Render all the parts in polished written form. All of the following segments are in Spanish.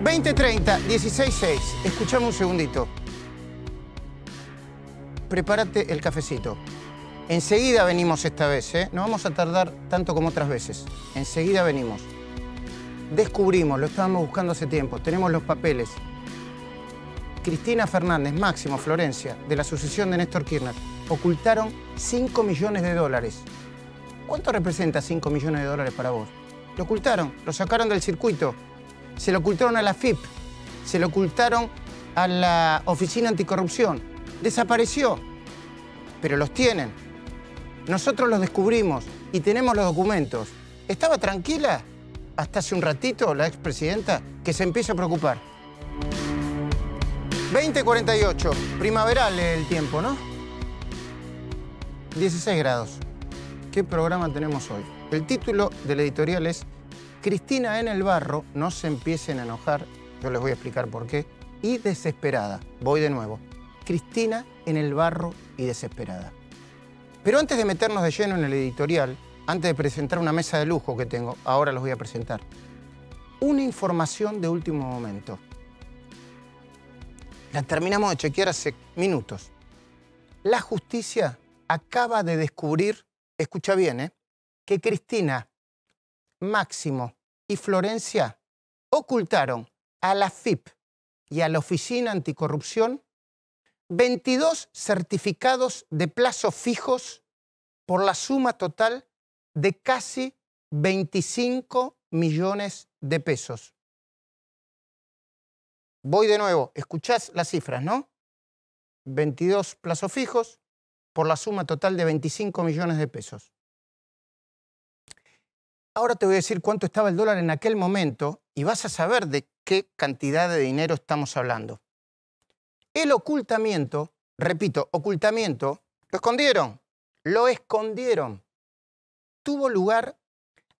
20:30, 16:06. Escuchame un segundito. Prepárate el cafecito. Enseguida venimos esta vez, ¿eh? No vamos a tardar tanto como otras veces. Enseguida venimos. Descubrimos, lo estábamos buscando hace tiempo, tenemos los papeles. Cristina Fernández, Máximo, Florencia, de la sucesión de Néstor Kirchner, ocultaron 5 millones de dólares. ¿Cuánto representa 5 millones de dólares para vos? Lo ocultaron, lo sacaron del circuito. Se lo ocultaron a la AFIP, se lo ocultaron a la Oficina Anticorrupción. Desapareció, pero los tienen. Nosotros los descubrimos y tenemos los documentos. ¿Estaba tranquila hasta hace un ratito la expresidenta? Que se empieza a preocupar. 20:48, primaveral el tiempo, ¿no? 16 grados. ¿Qué programa tenemos hoy? El título del editorial es Cristina en el barro, no se empiecen a enojar, yo les voy a explicar por qué, y desesperada. Voy de nuevo. Cristina en el barro y desesperada. Pero antes de meternos de lleno en el editorial, antes de presentar una mesa de lujo que tengo, ahora los voy a presentar, una información de último momento. La terminamos de chequear hace minutos. La justicia acaba de descubrir, escucha bien, que Cristina, Máximo y Florencia ocultaron a la AFIP y a la Oficina Anticorrupción 22 certificados de plazos fijos por la suma total de casi 25 millones de pesos. Voy de nuevo, escuchás las cifras, ¿no? 22 plazos fijos por la suma total de 25 millones de pesos. Ahora te voy a decir cuánto estaba el dólar en aquel momento y vas a saber de qué cantidad de dinero estamos hablando. El ocultamiento, repito, ocultamiento, lo escondieron. Tuvo lugar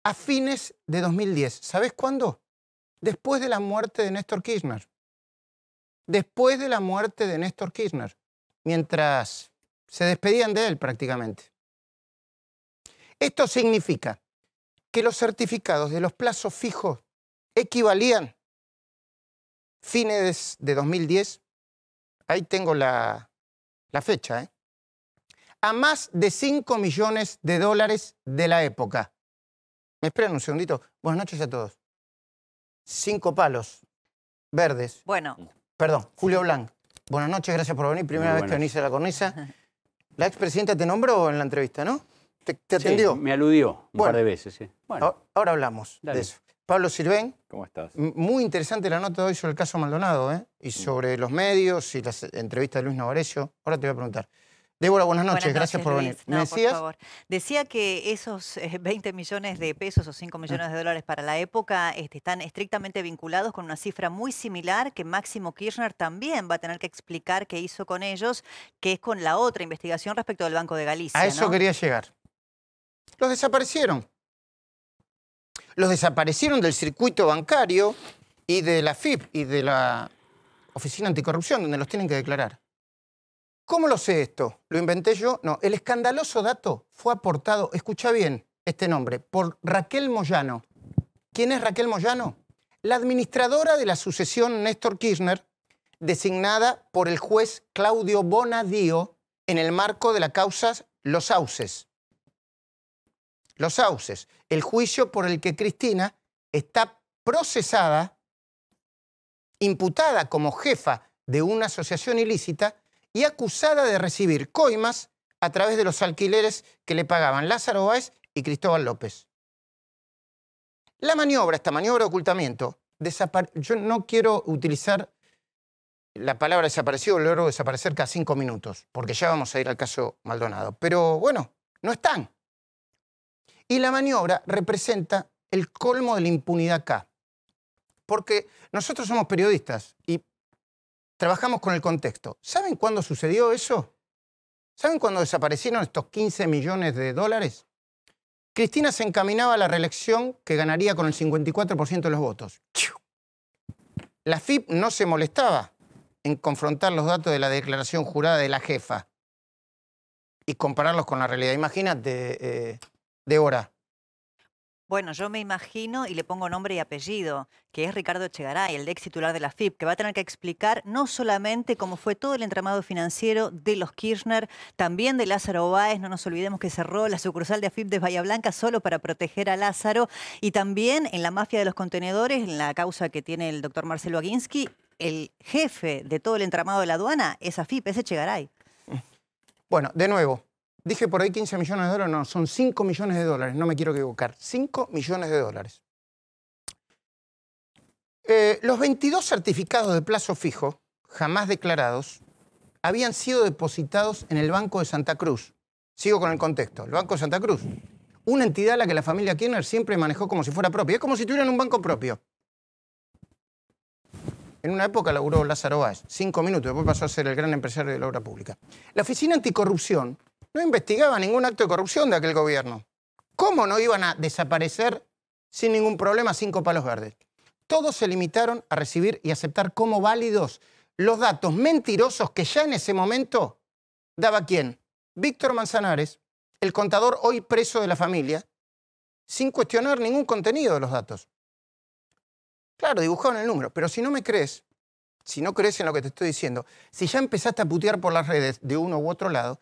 a fines de 2010. ¿Sabés cuándo? Después de la muerte de Néstor Kirchner. Después de la muerte de Néstor Kirchner, mientras se despedían de él prácticamente. Esto significa que los certificados de los plazos fijos equivalían, fines de 2010, ahí tengo la fecha, a más de 5 millones de dólares de la época. ¿Me esperan un segundito? Buenas noches a todos. 5 palos verdes. Bueno. Perdón, Julio Blanc. Buenas noches, gracias por venir. Primera vez que venís a la cornisa. La expresidenta te nombró en la entrevista, ¿no? ¿Te atendió? Sí, me aludió un par de veces, sí. Bueno, ahora hablamos de eso. Pablo Sirven. ¿Cómo estás? Muy interesante la nota de hoy sobre el caso Maldonado, ¿eh? Y sobre los medios y las entrevistas de Luis Novarecio. Ahora te voy a preguntar. Débora, buenas noches, gracias por venir. No, ¿Me decías? por favor. Decía que esos 20 millones de pesos o 5 millones de dólares para la época están estrictamente vinculados con una cifra muy similar que Máximo Kirchner también va a tener que explicar qué hizo con ellos, que es con la otra investigación respecto del Banco de Galicia. A eso quería llegar. Los desaparecieron. Los desaparecieron del circuito bancario y de la AFIP y de la Oficina Anticorrupción, donde los tienen que declarar. ¿Cómo lo sé esto? ¿Lo inventé yo? No, el escandaloso dato fue aportado, escucha bien este nombre, por Raquel Moyano. ¿Quién es Raquel Moyano? La administradora de la sucesión Néstor Kirchner, designada por el juez Claudio Bonadío en el marco de la causa Los Sauces. Los Sauces, el juicio por el que Cristina está procesada, imputada como jefa de una asociación ilícita y acusada de recibir coimas a través de los alquileres que le pagaban Lázaro Báez y Cristóbal López. La maniobra, esta maniobra de ocultamiento, yo no quiero utilizar la palabra desaparecido, logro desaparecer cada 5 minutos, porque ya vamos a ir al caso Maldonado. Pero bueno, no están. Y la maniobra representa el colmo de la impunidad acá. Porque nosotros somos periodistas y trabajamos con el contexto. ¿Saben cuándo sucedió eso? ¿Saben cuándo desaparecieron estos 15 millones de dólares? Cristina se encaminaba a la reelección que ganaría con el 54% de los votos. La AFIP no se molestaba en confrontar los datos de la declaración jurada de la jefa y compararlos con la realidad. Imagínate, Débora. Bueno, yo me imagino y le pongo nombre y apellido, que es Ricardo Echegaray, el ex titular de la AFIP, que va a tener que explicar no solamente cómo fue todo el entramado financiero de los Kirchner, también de Lázaro Báez. No nos olvidemos que cerró la sucursal de AFIP de Bahía Blanca solo para proteger a Lázaro, y también en la mafia de los contenedores, en la causa que tiene el doctor Marcelo Aguinsky, el jefe de todo el entramado de la aduana es AFIP, es Echegaray. Bueno, de nuevo, dije por ahí 15 millones de dólares, no, son 5 millones de dólares, no me quiero equivocar, 5 millones de dólares. Los 22 certificados de plazo fijo, jamás declarados, habían sido depositados en el Banco de Santa Cruz. Sigo con el contexto, el Banco de Santa Cruz. Una entidad a la que la familia Kirchner siempre manejó como si fuera propia. Es como si tuvieran un banco propio. En una época laburó Lázaro Báez, 5 minutos, después pasó a ser el gran empresario de la obra pública. La Oficina Anticorrupción no investigaba ningún acto de corrupción de aquel gobierno. ¿Cómo no iban a desaparecer sin ningún problema 5 palos verdes? Todos se limitaron a recibir y aceptar como válidos los datos mentirosos que ya en ese momento daba ¿quién? Víctor Manzanares, el contador hoy preso de la familia, sin cuestionar ningún contenido de los datos. Claro, dibujaron el número, pero si no me crees, si no crees en lo que te estoy diciendo, si ya empezaste a putear por las redes de uno u otro lado,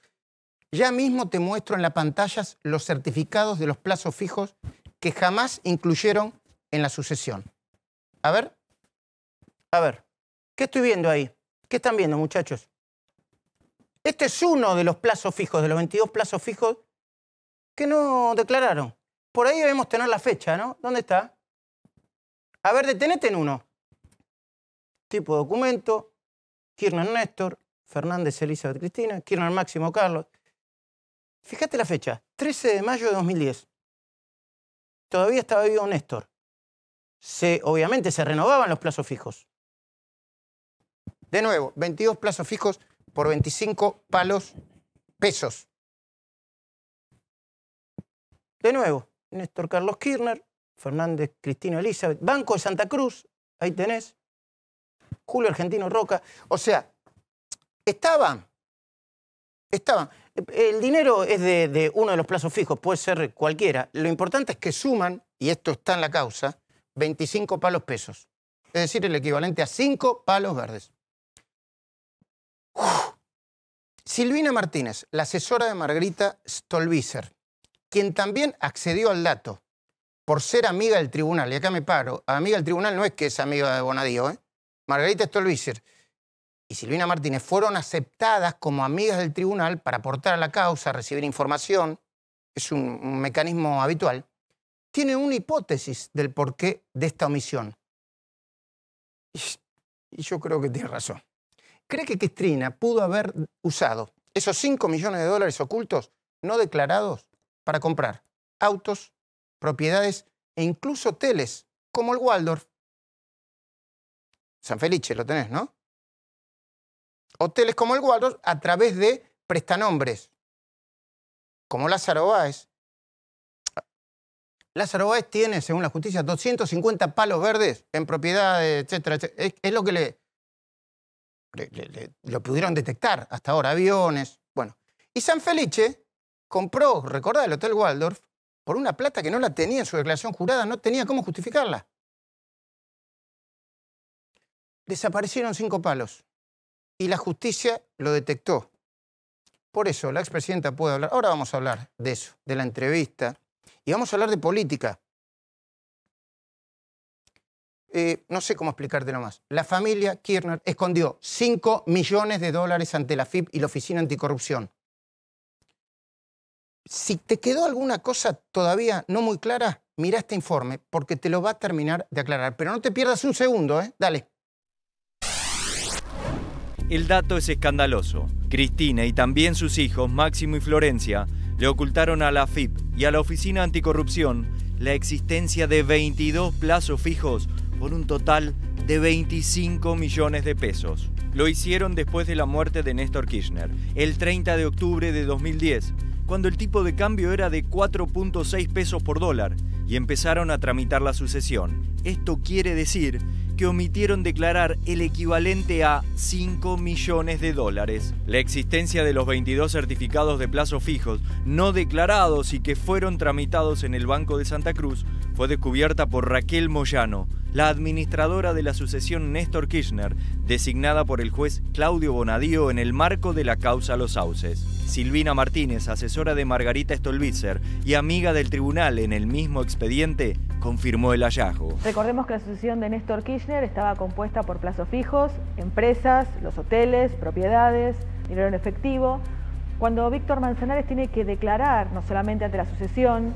ya mismo te muestro en las pantallas los certificados de los plazos fijos que jamás incluyeron en la sucesión. A ver, ¿qué estoy viendo ahí? ¿Qué están viendo, muchachos? Este es uno de los plazos fijos, de los 22 plazos fijos que no declararon. Por ahí debemos tener la fecha, ¿no? ¿Dónde está? A ver, detenete en uno. Tipo de documento, Kirchner Néstor, Fernández Elizabeth Cristina, Kirchner Máximo Carlos. Fíjate la fecha, 13 de mayo de 2010. Todavía estaba vivo Néstor. Obviamente se renovaban los plazos fijos. De nuevo, 22 plazos fijos por 25 palos pesos. De nuevo, Néstor Carlos Kirchner, Fernández Cristina Elizabeth, Banco de Santa Cruz, ahí tenés, Julio Argentino Roca. O sea, estaban. El dinero es de uno de los plazos fijos, puede ser cualquiera. Lo importante es que suman, y esto está en la causa, 25 palos pesos. Es decir, el equivalente a 5 palos verdes. Silvina Martínez, la asesora de Margarita Stolbizer, quien también accedió al dato por ser amiga del tribunal. Y acá me paro. Amiga del tribunal no es que es amiga de Bonadío, ¿eh? Margarita Stolbizer y Silvina Martínez fueron aceptadas como amigas del tribunal para aportar a la causa, recibir información. Es un mecanismo habitual. Tiene una hipótesis del porqué de esta omisión. Y yo creo que tiene razón. Cree que Cristina pudo haber usado esos 5 millones de dólares ocultos no declarados para comprar autos, propiedades e incluso hoteles, como el Waldorf. San Felice lo tenés, ¿no? Hoteles como el Waldorf a través de prestanombres, como Lázaro Báez. Lázaro Báez tiene, según la justicia, 250 palos verdes en propiedades, etcétera, etcétera. Es lo que lo pudieron detectar hasta ahora, aviones. Bueno, y San Felice compró, recordá, el Hotel Waldorf por una plata que no la tenía en su declaración jurada, no tenía cómo justificarla. Desaparecieron 5 palos y la justicia lo detectó. Por eso la expresidenta puede hablar. Ahora vamos a hablar de eso, de la entrevista, y vamos a hablar de política. No sé cómo explicártelo más. La familia Kirchner escondió 5 millones de dólares ante la AFIP y la Oficina Anticorrupción. Si te quedó alguna cosa todavía no muy clara, mira este informe, porque te lo va a terminar de aclarar. Pero no te pierdas un segundo, ¿eh? Dale. El dato es escandaloso. Cristina y también sus hijos, Máximo y Florencia, le ocultaron a la AFIP y a la Oficina Anticorrupción la existencia de 22 plazos fijos por un total de 25 millones de pesos. Lo hicieron después de la muerte de Néstor Kirchner, el 30 de octubre de 2010, cuando el tipo de cambio era de 4.6 pesos por dólar y empezaron a tramitar la sucesión. Esto quiere decir que porque omitieron declarar el equivalente a 5 millones de dólares. La existencia de los 22 certificados de plazo fijos no declarados y que fueron tramitados en el Banco de Santa Cruz fue descubierta por Raquel Moyano, la administradora de la sucesión Néstor Kirchner, designada por el juez Claudio Bonadío en el marco de la causa Los Sauces. Silvina Martínez, asesora de Margarita Stolbizer y amiga del tribunal en el mismo expediente, confirmó el hallazgo. Recordemos que la sucesión de Néstor Kirchner estaba compuesta por plazos fijos, empresas, los hoteles, propiedades, dinero en efectivo. Cuando Víctor Manzanares tiene que declarar, no solamente ante la sucesión,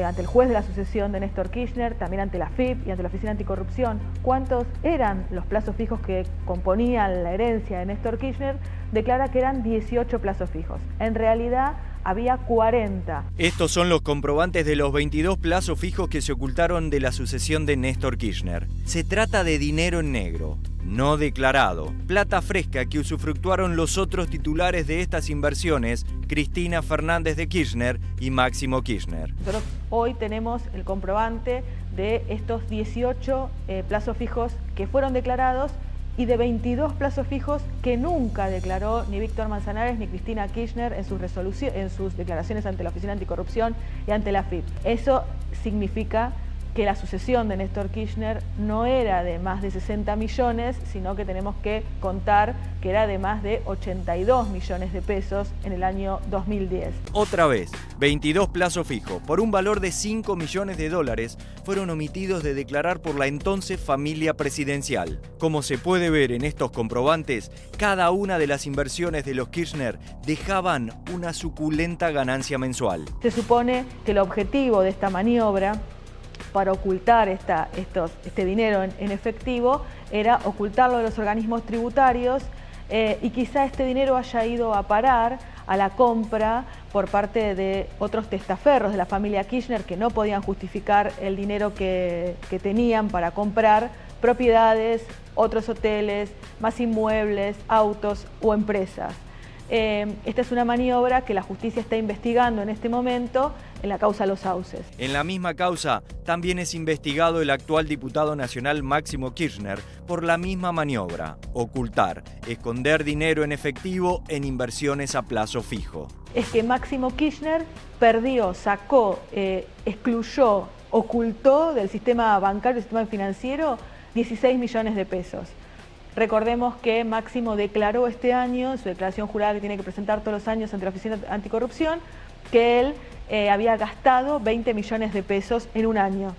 ante el juez de la sucesión de Néstor Kirchner, también ante la FIP y ante la Oficina Anticorrupción, cuántos eran los plazos fijos que componían la herencia de Néstor Kirchner, declara que eran 18 plazos fijos. En realidad había 40. Estos son los comprobantes de los 22 plazos fijos que se ocultaron de la sucesión de Néstor Kirchner. Se trata de dinero en negro, no declarado, plata fresca que usufructuaron los otros titulares de estas inversiones, Cristina Fernández de Kirchner y Máximo Kirchner. Nosotros hoy tenemos el comprobante de estos 18 plazos fijos que fueron declarados y de 22 plazos fijos que nunca declaró ni Víctor Manzanares ni Cristina Kirchner en sus declaraciones ante la Oficina Anticorrupción y ante la FIP. Eso significa que la sucesión de Néstor Kirchner no era de más de 60 millones, sino que tenemos que contar que era de más de 82 millones de pesos en el año 2010. Otra vez, 22 plazos fijos, por un valor de 5 millones de dólares, fueron omitidos de declarar por la entonces familia presidencial. Como se puede ver en estos comprobantes, cada una de las inversiones de los Kirchner dejaban una suculenta ganancia mensual. Se supone que el objetivo de esta maniobra para ocultar este dinero en efectivo era ocultarlo de los organismos tributarios y quizá este dinero haya ido a parar a la compra por parte de otros testaferros de la familia Kirchner que no podían justificar el dinero que tenían para comprar propiedades, otros hoteles, más inmuebles, autos o empresas. Esta es una maniobra que la justicia está investigando en este momento en la causa Los Sauces. En la misma causa también es investigado el actual diputado nacional Máximo Kirchner por la misma maniobra: ocultar, esconder dinero en efectivo en inversiones a plazo fijo. Es que Máximo Kirchner perdió, sacó, excluyó, ocultó del sistema bancario, del sistema financiero, 16 millones de pesos. Recordemos que Máximo declaró este año, en su declaración jurada que tiene que presentar todos los años ante la Oficina Anticorrupción, que él había gastado 20 millones de pesos en un año.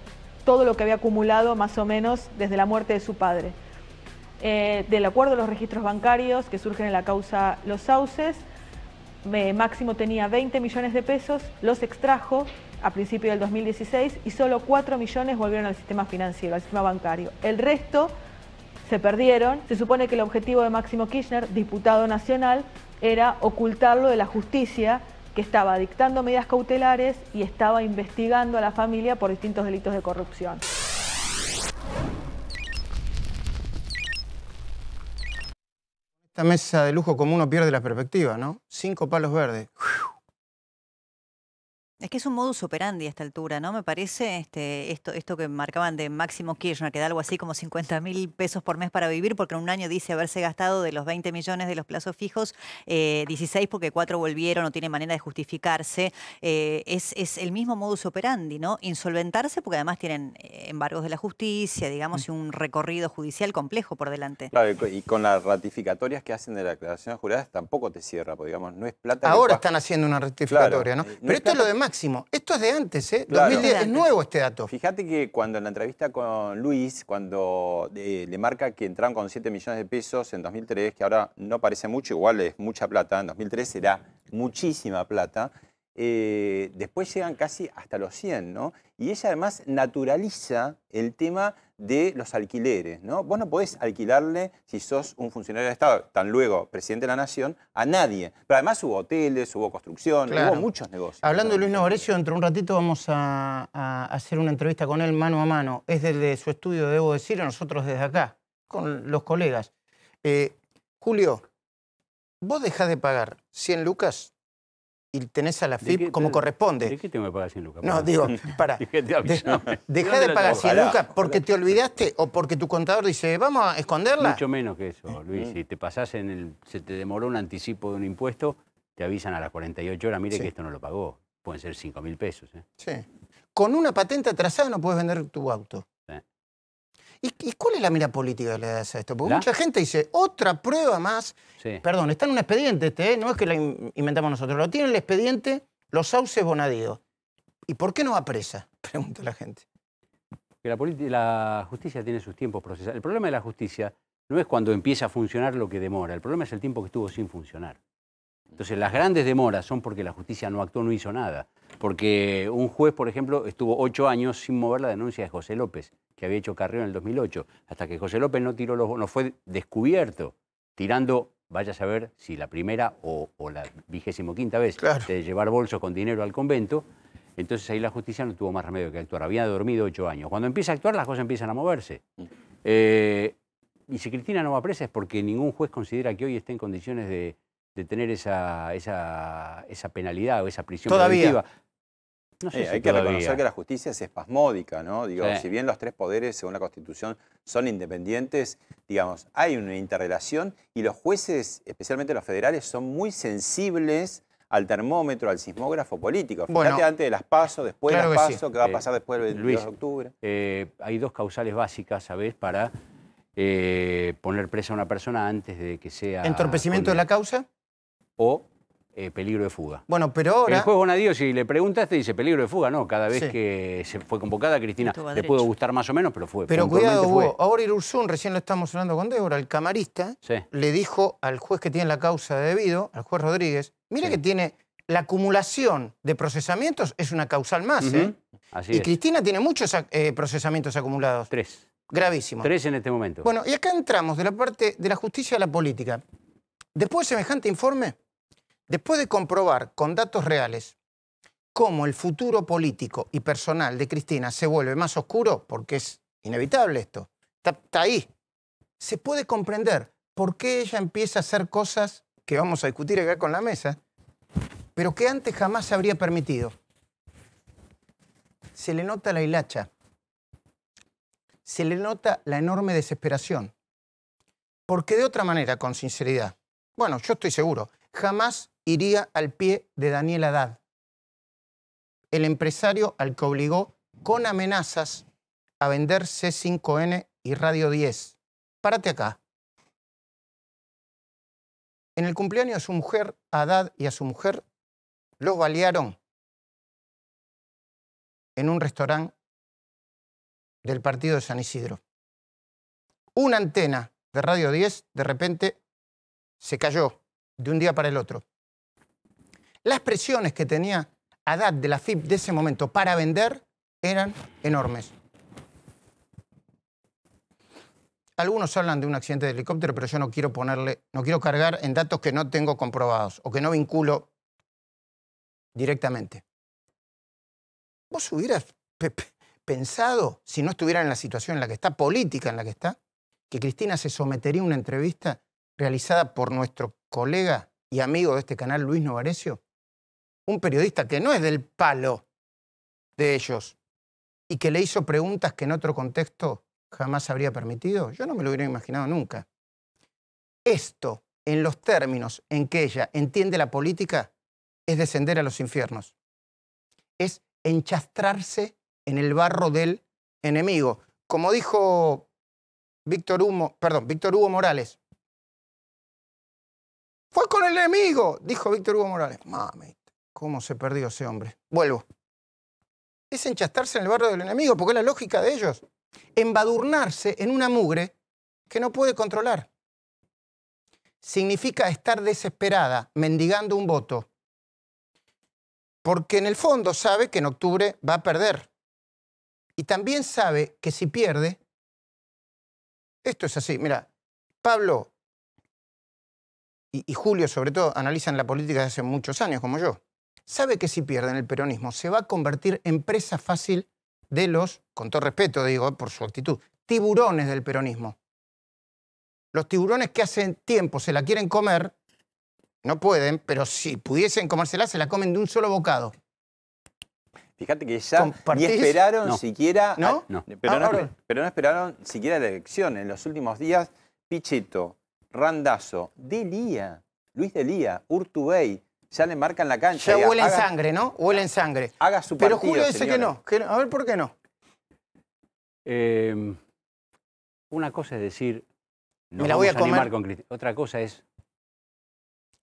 Todo lo que había acumulado más o menos desde la muerte de su padre. Del acuerdo a los registros bancarios que surgen en la causa Los Sauces, Máximo tenía 20 millones de pesos, los extrajo a principios del 2016 y solo 4 millones volvieron al sistema financiero, al sistema bancario. El resto se perdieron. Se supone que el objetivo de Máximo Kirchner, diputado nacional, era ocultarlo de la justicia, que estaba dictando medidas cautelares y estaba investigando a la familia por distintos delitos de corrupción. Esta mesa de lujo, como uno pierde la perspectiva, ¿no? 5 palos verdes. Es que es un modus operandi a esta altura, ¿no? Me parece esto que marcaban de Máximo Kirchner, que da algo así como 50.000 pesos por mes para vivir, porque en un año dice haberse gastado de los 20 millones de los plazos fijos, 16 porque 4 volvieron, no tiene manera de justificarse. Es el mismo modus operandi, ¿no? Insolventarse porque además tienen embargos de la justicia, digamos, y un recorrido judicial complejo por delante. Claro, y con las ratificatorias que hacen de las declaraciones juradas tampoco te cierra, porque digamos, no es plata. Ahora están haciendo una rectificatoria, claro, ¿no? Pero esto es lo de Máximo. Esto es de antes, ¿eh? Claro. 2010, es nuevo este dato. Fíjate que cuando en la entrevista con Luis, cuando le marca que entraron con 7 millones de pesos en 2003, que ahora no parece mucho, igual es mucha plata, en 2003 era muchísima plata, después llegan casi hasta los 100, ¿no? Y ella además naturaliza el tema de los alquileres, ¿no? Vos no podés alquilarle, si sos un funcionario de Estado, tan luego presidente de la Nación, a nadie. Pero además hubo hoteles, hubo construcción, Claro. hubo muchos negocios. Hablando de Luis Novarecio, dentro de un ratito vamos a hacer una entrevista con él mano a mano. Es desde su estudio, debo decir, a nosotros desde acá, con los colegas. Julio, vos dejás de pagar 100 lucas y tenés a la ¿De qué FIP como corresponde. ¿De qué tengo que pagar 100 lucas? No, digo, para. Avísame. Deja de pagar 100 lucas porque te olvidaste o porque tu contador dice, vamos a esconderla. Mucho menos que eso, Luis. Si te pasás se te demoró un anticipo de un impuesto, te avisan a las 48 horas, mire Sí. que esto no lo pagó. Pueden ser 5.000 pesos. Sí. Con una patente atrasada no puedes vender tu auto. Sí. ¿Y cuál es la mira política que le das a esto? Porque ¿La? mucha gente dice, otra prueba más. Sí. Perdón, está en un expediente no es que la inventamos nosotros, lo tiene el expediente Los Sauces Bonadío. ¿Y por qué no va presa? Pregunta la gente. Que la justicia tiene sus tiempos procesales. El problema de la justicia no es cuando empieza a funcionar lo que demora, el problema es el tiempo que estuvo sin funcionar. Entonces, las grandes demoras son porque la justicia no actuó, no hizo nada. Porque un juez, por ejemplo, estuvo 8 años sin mover la denuncia de José López, que había hecho carreo en el 2008, hasta que José López no fue descubierto, tirando, vaya a saber si la primera o la 25ª vez Claro. de llevar bolsos con dinero al convento. Entonces ahí la justicia no tuvo más remedio que actuar. Había dormido 8 años. Cuando empieza a actuar, las cosas empiezan a moverse. Y si Cristina no va presa es porque ningún juez considera que hoy esté en condiciones de tener esa penalidad o esa prisión Todavía. preventiva. No sé si hay que todavía. reconocer que la justicia es espasmódica, ¿no? Digo, Sí. si bien los 3 poderes, según la Constitución, son independientes, digamos, hay una interrelación y los jueces, especialmente los federales, son muy sensibles al termómetro, al sismógrafo político. Fíjate Bueno, antes de las PASO, después claro de las que sí. PASO, ¿qué va a pasar después del 22 Luis, de octubre? Hay 2 causales básicas, ¿sabés? Para poner presa a una persona antes de que sea... ¿Entorpecimiento de la causa? O peligro de fuga. Bueno, pero ahora... El juez Bonadío, si le preguntas, te dice peligro de fuga. No, cada vez Sí. que se fue convocada, Cristina, Estuvo a le derecho. pudo gustar más o menos, pero fue. Pero cuidado, puntualmente Hugo, ahora Irurzún, recién lo estamos hablando con Débora, el camarista, Sí. le dijo al juez que tiene la causa de debido, al juez Rodríguez, mire Sí. que tiene la acumulación de procesamientos, es una causal más, Ujú. ¿eh? Así Y es. Cristina tiene muchos procesamientos acumulados, 3. gravísimos. 3 en este momento. Bueno, y acá entramos de la parte de la justicia a la política. Después de semejante informe, después de comprobar con datos reales cómo el futuro político y personal de Cristina se vuelve más oscuro, porque es inevitable esto, está ahí, se puede comprender por qué ella empieza a hacer cosas que vamos a discutir acá con la mesa, pero que antes jamás se habría permitido. Se le nota la hilacha, se le nota la enorme desesperación, porque de otra manera, con sinceridad, bueno, yo estoy seguro, jamás iría al pie de Daniel Haddad, el empresario al que obligó con amenazas a vender C5N y Radio 10. Párate acá. En el cumpleaños de su mujer, a Haddad y a su mujer los balearon en un restaurante del partido de San Isidro. Una antena de Radio 10 de repente se cayó de un día para el otro. Las presiones que tenía Haddad de la FIP de ese momento para vender eran enormes. Algunos hablan de un accidente de helicóptero, pero yo no quiero cargar en datos que no tengo comprobados o que no vinculo directamente. ¿Vos hubieras pensado, si no estuviera en la situación en la que está, política en la que está, que Cristina se sometería a una entrevista realizada por nuestro colega y amigo de este canal, Luis Novarecio? Un periodista que no es del palo de ellos y que le hizo preguntas que en otro contexto jamás habría permitido. Yo no me lo hubiera imaginado nunca. Esto, en los términos en que ella entiende la política, es descender a los infiernos. Es enchastrarse en el barro del enemigo. Como dijo Víctor Hugo Morales. Fue con el enemigo, dijo Víctor Hugo Morales. Mami, cómo se perdió ese hombre. Vuelvo. Es enchastrarse en el barro del enemigo, porque es la lógica de ellos. Embadurnarse en una mugre que no puede controlar. Significa estar desesperada, mendigando un voto. Porque en el fondo sabe que en octubre va a perder. Y también sabe que si pierde, esto es así. Mira, Pablo y Julio, sobre todo, analizan la política desde hace muchos años, como yo. Sabe que si pierde en el peronismo, se va a convertir en presa fácil de los, con todo respeto digo, por su actitud, tiburones del peronismo. Los tiburones que hace tiempo se la quieren comer, no pueden, pero si pudiesen comérsela, se la comen de un solo bocado. Fíjate que ya ni ¿Compartís? esperaron No. siquiera... ¿No? No. Pero no esperaron siquiera la elección. En los últimos días, Pichetto, Randazzo, Delía, Luis Delía, Urtubey, ya le marcan la cancha. Ya Diga, huelen haga- sangre, ¿no? Huelen sangre. Haga su Pero partido, Julio dice señora. que no. A ver, ¿por qué no? Una cosa es decir, no Me la voy a vamos animar comer. con Cristina. Otra cosa es,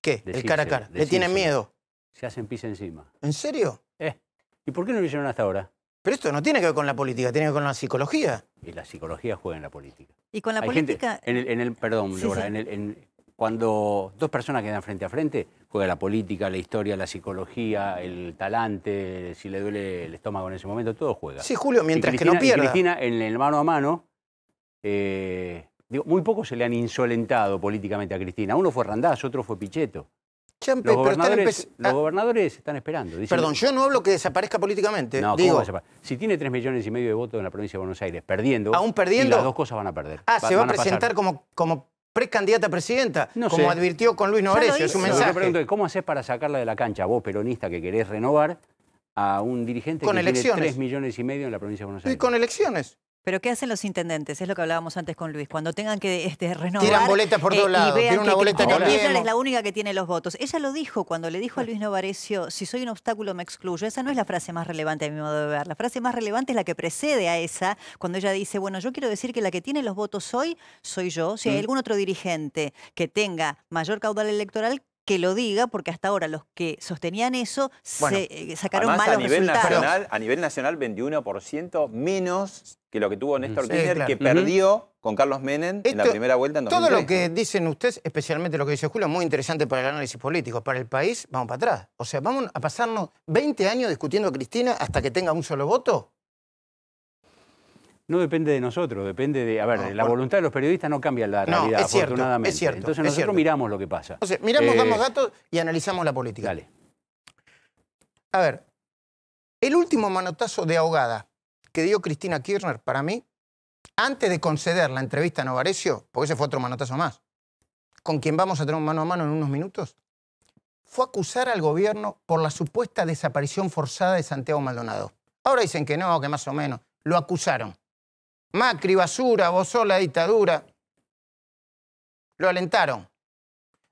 ¿Qué? El cara a cara. Le decírselo. tienen miedo. se hacen pis encima. ¿En serio? ¿Y por qué no lo hicieron hasta ahora? Pero esto no tiene que ver con la política, tiene que ver con la psicología. Y la psicología juega en la política. Y con la Hay política... gente, perdón, Sí, Débora, sí. cuando dos personas quedan frente a frente, juega la política, la historia, la psicología, el talante, si le duele el estómago en ese momento, todo juega. Sí, Julio, mientras Y que no pierda. Cristina, en el mano a mano, muy pocos se le han insolentado políticamente a Cristina. Uno fue Randazzo, otro fue Pichetto. Champe, pero están Los gobernadores están esperando. Dicen, Perdón, yo no hablo que desaparezca políticamente. no, ¿cómo Digo, va a separar? Si tiene 3,5 millones de votos en la provincia de Buenos Aires, perdiendo, ¿Aún perdiendo? y las dos cosas van a perder. se va a van pasar. presentar como precandidata a presidenta, No como sé. advirtió con Luis Novarecio, es un hizo. Lo que mensaje. pregunto es, ¿cómo haces para sacarla de la cancha, vos peronista que querés renovar, a un dirigente Con que elecciones. tiene 3,5 millones en la provincia de Buenos Y Aires? con elecciones. Pero ¿qué hacen los intendentes? Es lo que hablábamos antes con Luis. Cuando tengan que renovar... Tiran boletas por todos lados, Y vean tiran una que boleta Cristina que Kirchner cambiemos. es la única que tiene los votos. Ella lo dijo cuando le dijo a Luis Novarecio, si soy un obstáculo me excluyo. Esa no es la frase más relevante a mi modo de ver. La frase más relevante es la que precede a esa, cuando ella dice, bueno, yo quiero decir que la que tiene los votos hoy soy yo. Si hay algún otro dirigente que tenga mayor caudal electoral, que lo diga, porque hasta ahora los que sostenían eso Bueno, sacaron Además, malos resultados. a nivel nacional, 21% menos que lo que tuvo Néstor Sí, Kirchner, claro. que perdió con Carlos Menem en la Esto- primera vuelta en Todo 2003. lo que dicen ustedes, especialmente lo que dice Julio, es muy interesante para el análisis político. Para el país, vamos para atrás. O sea, vamos a pasarnos 20 años discutiendo a Cristina hasta que tenga un solo voto. No depende de nosotros, depende de... A ver, No, la bueno. voluntad de los periodistas no cambia la No, realidad, es cierto, afortunadamente. es cierto, Entonces es nosotros cierto. miramos lo que pasa. O sea, miramos, Eh, damos datos y analizamos la política. Dale. A ver, el último manotazo de ahogada que dio Cristina Kirchner, para mí, antes de conceder la entrevista a Novarecio, porque ese fue otro manotazo más, con quien vamos a tener un mano a mano en unos minutos, fue acusar al gobierno por la supuesta desaparición forzada de Santiago Maldonado. Ahora dicen que no, que más o menos. Lo acusaron. Macri, basura, vos sos la dictadura. Lo alentaron.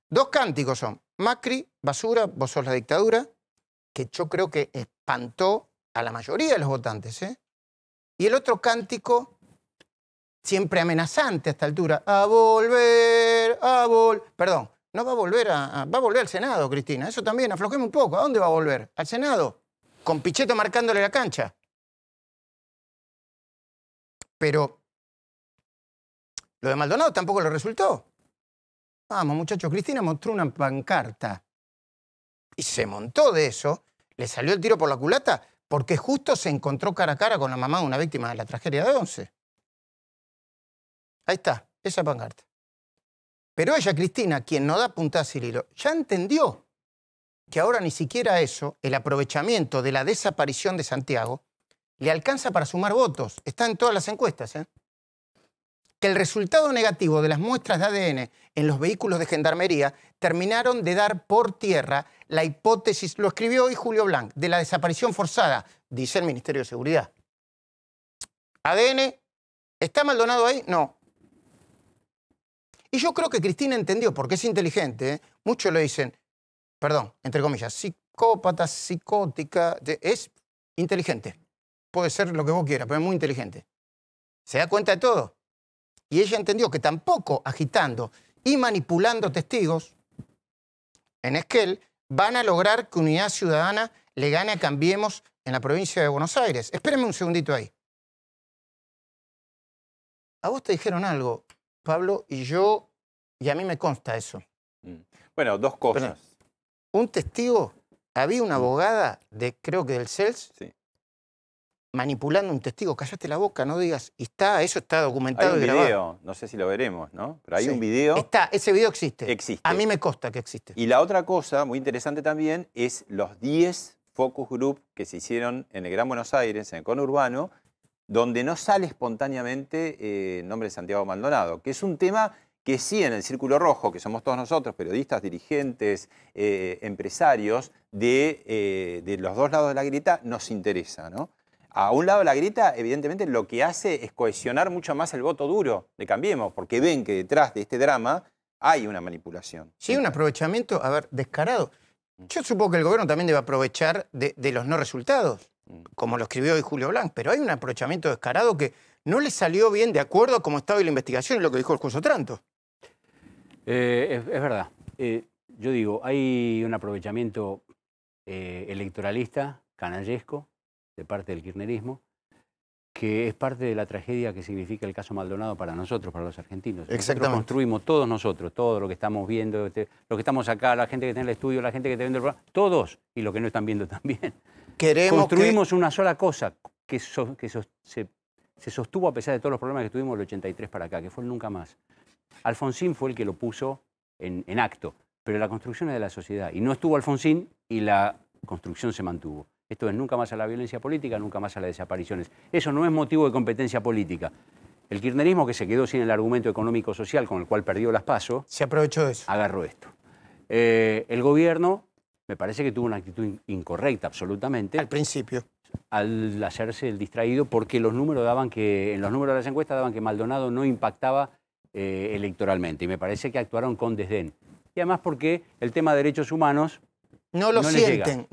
Dos cánticos son. Macri, basura, vos sos la dictadura, que yo creo que espantó a la mayoría de los votantes, ¿eh? Y el otro cántico, siempre amenazante a esta altura, a volver, Perdón, no va a volver va a volver al Senado, Cristina. Eso también, aflojemos un poco. ¿A dónde va a volver? ¿Al Senado? Con Pichetto marcándole la cancha. Pero lo de Maldonado tampoco le resultó. Vamos, muchachos, Cristina mostró una pancarta y se montó de eso, le salió el tiro por la culata porque justo se encontró cara a cara con la mamá de una víctima de la tragedia de Once. Ahí está, esa pancarta. Pero ella, Cristina, quien no da puntadas al hilo, ya entendió que ahora ni siquiera eso, el aprovechamiento de la desaparición de Santiago, le alcanza para sumar votos. Está en todas las encuestas, ¿eh? Que el resultado negativo de las muestras de ADN en los vehículos de gendarmería terminaron de dar por tierra la hipótesis, lo escribió hoy Julio Blanc, de la desaparición forzada, dice el Ministerio de Seguridad. ADN, ¿está Maldonado ahí? No. Y yo creo que Cristina entendió, porque es inteligente, ¿eh? Muchos le dicen, perdón, entre comillas, psicópata, psicótica, es inteligente. Puede ser lo que vos quieras, pero es muy inteligente. Se da cuenta de todo. Y ella entendió que tampoco agitando y manipulando testigos en Esquel van a lograr que Unidad Ciudadana le gane a Cambiemos en la provincia de Buenos Aires. Espérenme un segundito ahí. A vos te dijeron algo, Pablo, y a mí me consta eso. Bueno, dos cosas. Un testigo, había una abogada creo que del CELS, Sí. manipulando un testigo. Cállate la boca, no digas. Y eso está Hay documentado un y grabado. video, no sé si lo veremos, ¿no? Pero hay Sí. un video. Ese video existe. Existe. A mí me consta que existe. Y la otra cosa muy interesante también es los 10 focus group que se hicieron en el Gran Buenos Aires, en el conurbano, donde no sale espontáneamente el nombre de Santiago Maldonado, que es un tema que sí en el círculo rojo, que somos todos nosotros, periodistas, dirigentes, empresarios, de los dos lados de la grieta, nos interesa, ¿no? A un lado de la grieta, evidentemente, lo que hace es cohesionar mucho más el voto duro de Cambiemos, porque ven que detrás de este drama hay una manipulación. Sí, un aprovechamiento, a ver, descarado. Yo supongo que el gobierno también debe aprovechar de los no resultados, como lo escribió hoy Julio Blanc, pero hay un aprovechamiento descarado que no le salió bien de acuerdo a cómo estaba hoy la investigación y lo que dijo el juez Otranto. Es verdad. Yo digo, hay un aprovechamiento electoralista, canallesco, de parte del kirchnerismo, que es parte de la tragedia que significa el caso Maldonado para nosotros, para los argentinos. Exactamente. Nosotros construimos, todos nosotros, todo lo que estamos viendo, lo que estamos acá, la gente que está en el estudio, la gente que está viendo el programa, todos, y los que no están viendo también. Construimos una sola cosa que se sostuvo a pesar de todos los problemas que tuvimos del 83 para acá, que fue el nunca más. Alfonsín fue el que lo puso en acto, pero la construcción es de la sociedad. Y no estuvo Alfonsín y la construcción se mantuvo. Esto es nunca más a la violencia política, nunca más a las desapariciones. Eso no es motivo de competencia política. El kirchnerismo, que se quedó sin el argumento económico-social con el cual perdió las PASO, se aprovechó de eso. Agarró esto. El gobierno me parece que tuvo una actitud incorrecta absolutamente. Al principio. Al hacerse el distraído, porque los números daban que, en los números de las encuestas daban que Maldonado no impactaba electoralmente. Y me parece que actuaron con desdén. Y además porque el tema de derechos humanos no lo sienten.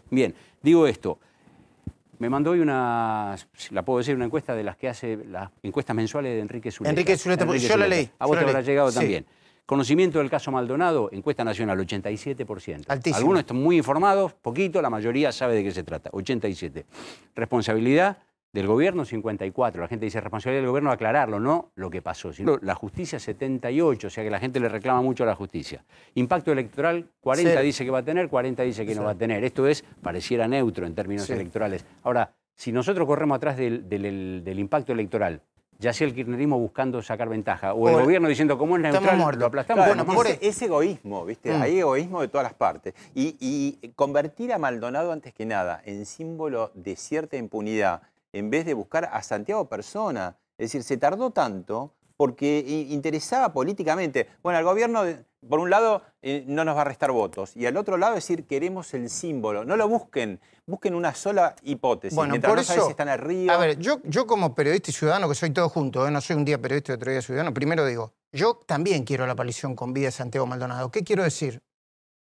Bien, digo esto. Me mandó hoy una, la puedo decir, una encuesta de las que hace las encuestas mensuales de Enrique Zuleta. Enrique Zuleta, yo la leí. A vos te habrá llegado también. Conocimiento del caso Maldonado, encuesta nacional, 87%. Altísimo. Algunos están muy informados, poquito, la mayoría sabe de qué se trata, 87%. Responsabilidad del gobierno, 54%. La gente dice responsabilidad del gobierno aclararlo, no lo que pasó, sino la justicia, 78%, o sea que la gente le reclama mucho a la justicia. Impacto electoral, 40 dice que va a tener, 40 dice que no va a tener. Esto es, pareciera neutro en términos electorales. Ahora, si nosotros corremos atrás del impacto electoral, ya sea el kirchnerismo buscando sacar ventaja, o el gobierno diciendo cómo es neutral, lo aplastamos. Claro, bueno, es egoísmo, ¿viste? Hay egoísmo de todas las partes. Y convertir a Maldonado, antes que nada, en símbolo de cierta impunidad, en vez de buscar a Santiago persona. Es decir, se tardó tanto porque interesaba políticamente. Bueno, el gobierno, por un lado, no nos va a restar votos. Y al otro lado, decir, queremos el símbolo. No lo busquen, busquen una sola hipótesis. Bueno, mientras por no eso, sabes si están arriba. A ver, yo como periodista y ciudadano, que soy todo junto, no soy un día periodista y otro día ciudadano, primero digo, yo también quiero la aparición con vida de Santiago Maldonado. ¿Qué quiero decir?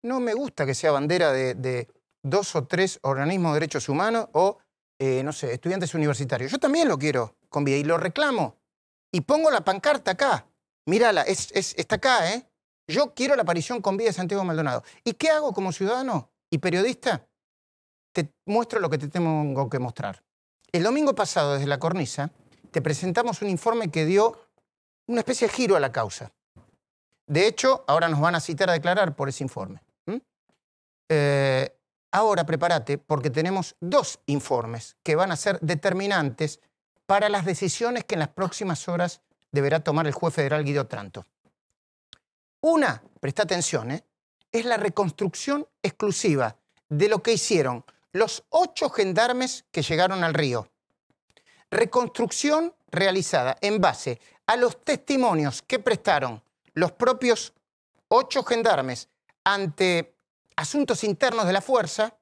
No me gusta que sea bandera de 2 o 3 organismos de derechos humanos o no sé, estudiantes universitarios. Yo también lo quiero con vida y lo reclamo. Y pongo la pancarta acá. Mírala, está acá, ¿eh? Yo quiero la aparición con vida de Santiago Maldonado. ¿Y qué hago como ciudadano y periodista? Te muestro lo que te tengo que mostrar. El domingo pasado, desde La Cornisa, te presentamos un informe que dio una especie de giro a la causa. De hecho, ahora nos van a citar a declarar por ese informe. Ahora prepárate porque tenemos 2 informes que van a ser determinantes para las decisiones que en las próximas horas deberá tomar el juez federal Guido Otranto. Una, presta atención, es la reconstrucción exclusiva de lo que hicieron los 8 gendarmes que llegaron al río. Reconstrucción realizada en base a los testimonios que prestaron los propios 8 gendarmes ante asuntos internos de la fuerza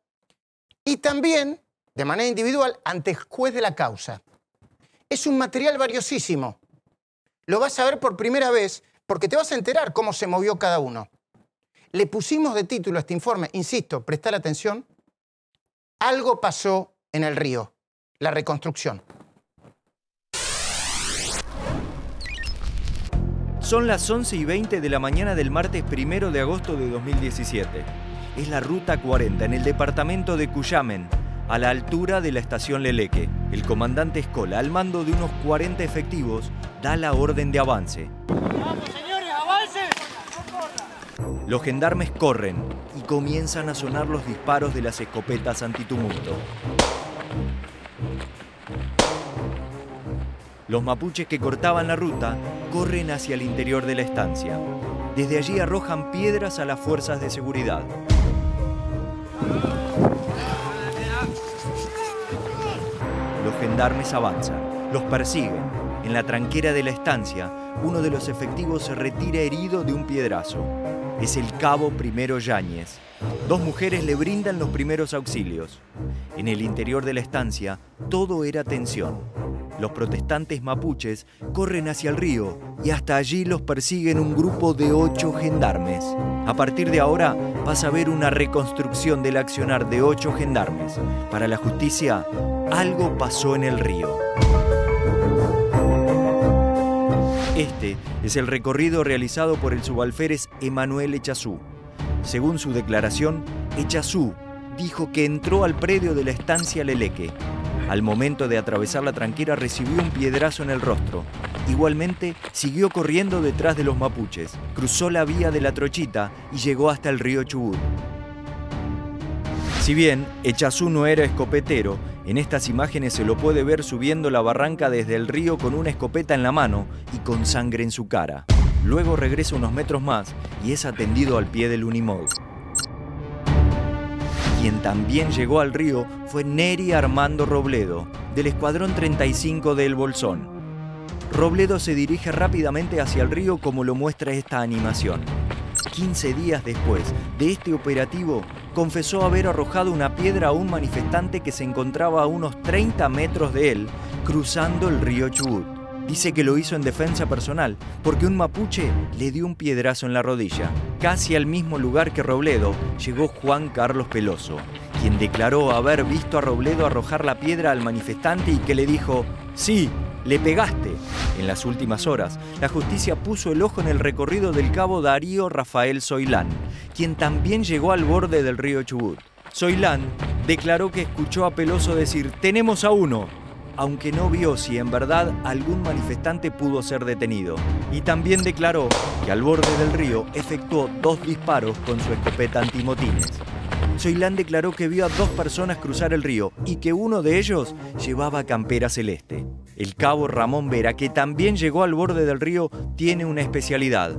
y también, de manera individual, ante el juez de la causa. Es un material valiosísimo. Lo vas a ver por primera vez porque te vas a enterar cómo se movió cada uno. Le pusimos de título a este informe, insisto, prestar atención, algo pasó en el río, la reconstrucción. Son las 11:20 de la mañana del martes 1 de agosto de 2017. Es la Ruta 40 en el departamento de Cuyamen, a la altura de la estación Leleque. El comandante Escola, al mando de unos 40 efectivos, da la orden de avance. ¡Vamos, señores, avancen! Los gendarmes corren y comienzan a sonar los disparos de las escopetas antitumulto. Los mapuches que cortaban la ruta corren hacia el interior de la estancia. Desde allí arrojan piedras a las fuerzas de seguridad. Los gendarmes avanzan, los persiguen, en la tranquera de la estancia, uno de los efectivos se retira herido de un piedrazo. Es el cabo Primero Yáñez. 2 mujeres le brindan los primeros auxilios. En el interior de la estancia, todo era tensión. Los protestantes mapuches corren hacia el río y hasta allí los persiguen un grupo de 8 gendarmes. A partir de ahora vas a ver una reconstrucción del accionar de 8 gendarmes. Para la justicia, algo pasó en el río. Este es el recorrido realizado por el subalférez Emanuel Echazú. Según su declaración, Echazú dijo que entró al predio de la estancia Leleque. Al momento de atravesar la tranquera recibió un piedrazo en el rostro. Igualmente, siguió corriendo detrás de los mapuches, cruzó la vía de la Trochita y llegó hasta el río Chubut. Si bien Echazú no era escopetero, en estas imágenes se lo puede ver subiendo la barranca desde el río con una escopeta en la mano y con sangre en su cara. Luego regresa unos metros más y es atendido al pie del Unimog. Quien también llegó al río fue Neri Armando Robledo, del Escuadrón 35 de El Bolsón. Robledo se dirige rápidamente hacia el río como lo muestra esta animación. 15 días después de este operativo, confesó haber arrojado una piedra a un manifestante que se encontraba a unos 30 metros de él, cruzando el río Chubut. Dice que lo hizo en defensa personal, porque un mapuche le dio un piedrazo en la rodilla. Casi al mismo lugar que Robledo llegó Juan Carlos Peloso, quien declaró haber visto a Robledo arrojar la piedra al manifestante y que le dijo: «Sí, le pegaste». En las últimas horas, la justicia puso el ojo en el recorrido del cabo Darío Rafael Soilán, quien también llegó al borde del río Chubut. Soilán declaró que escuchó a Peloso decir: «Tenemos a uno», aunque no vio si en verdad algún manifestante pudo ser detenido. Y también declaró que al borde del río efectuó 2 disparos con su escopeta antimotines. Soilán declaró que vio a 2 personas cruzar el río y que uno de ellos llevaba campera celeste. El cabo Ramón Vera, que también llegó al borde del río, tiene una especialidad: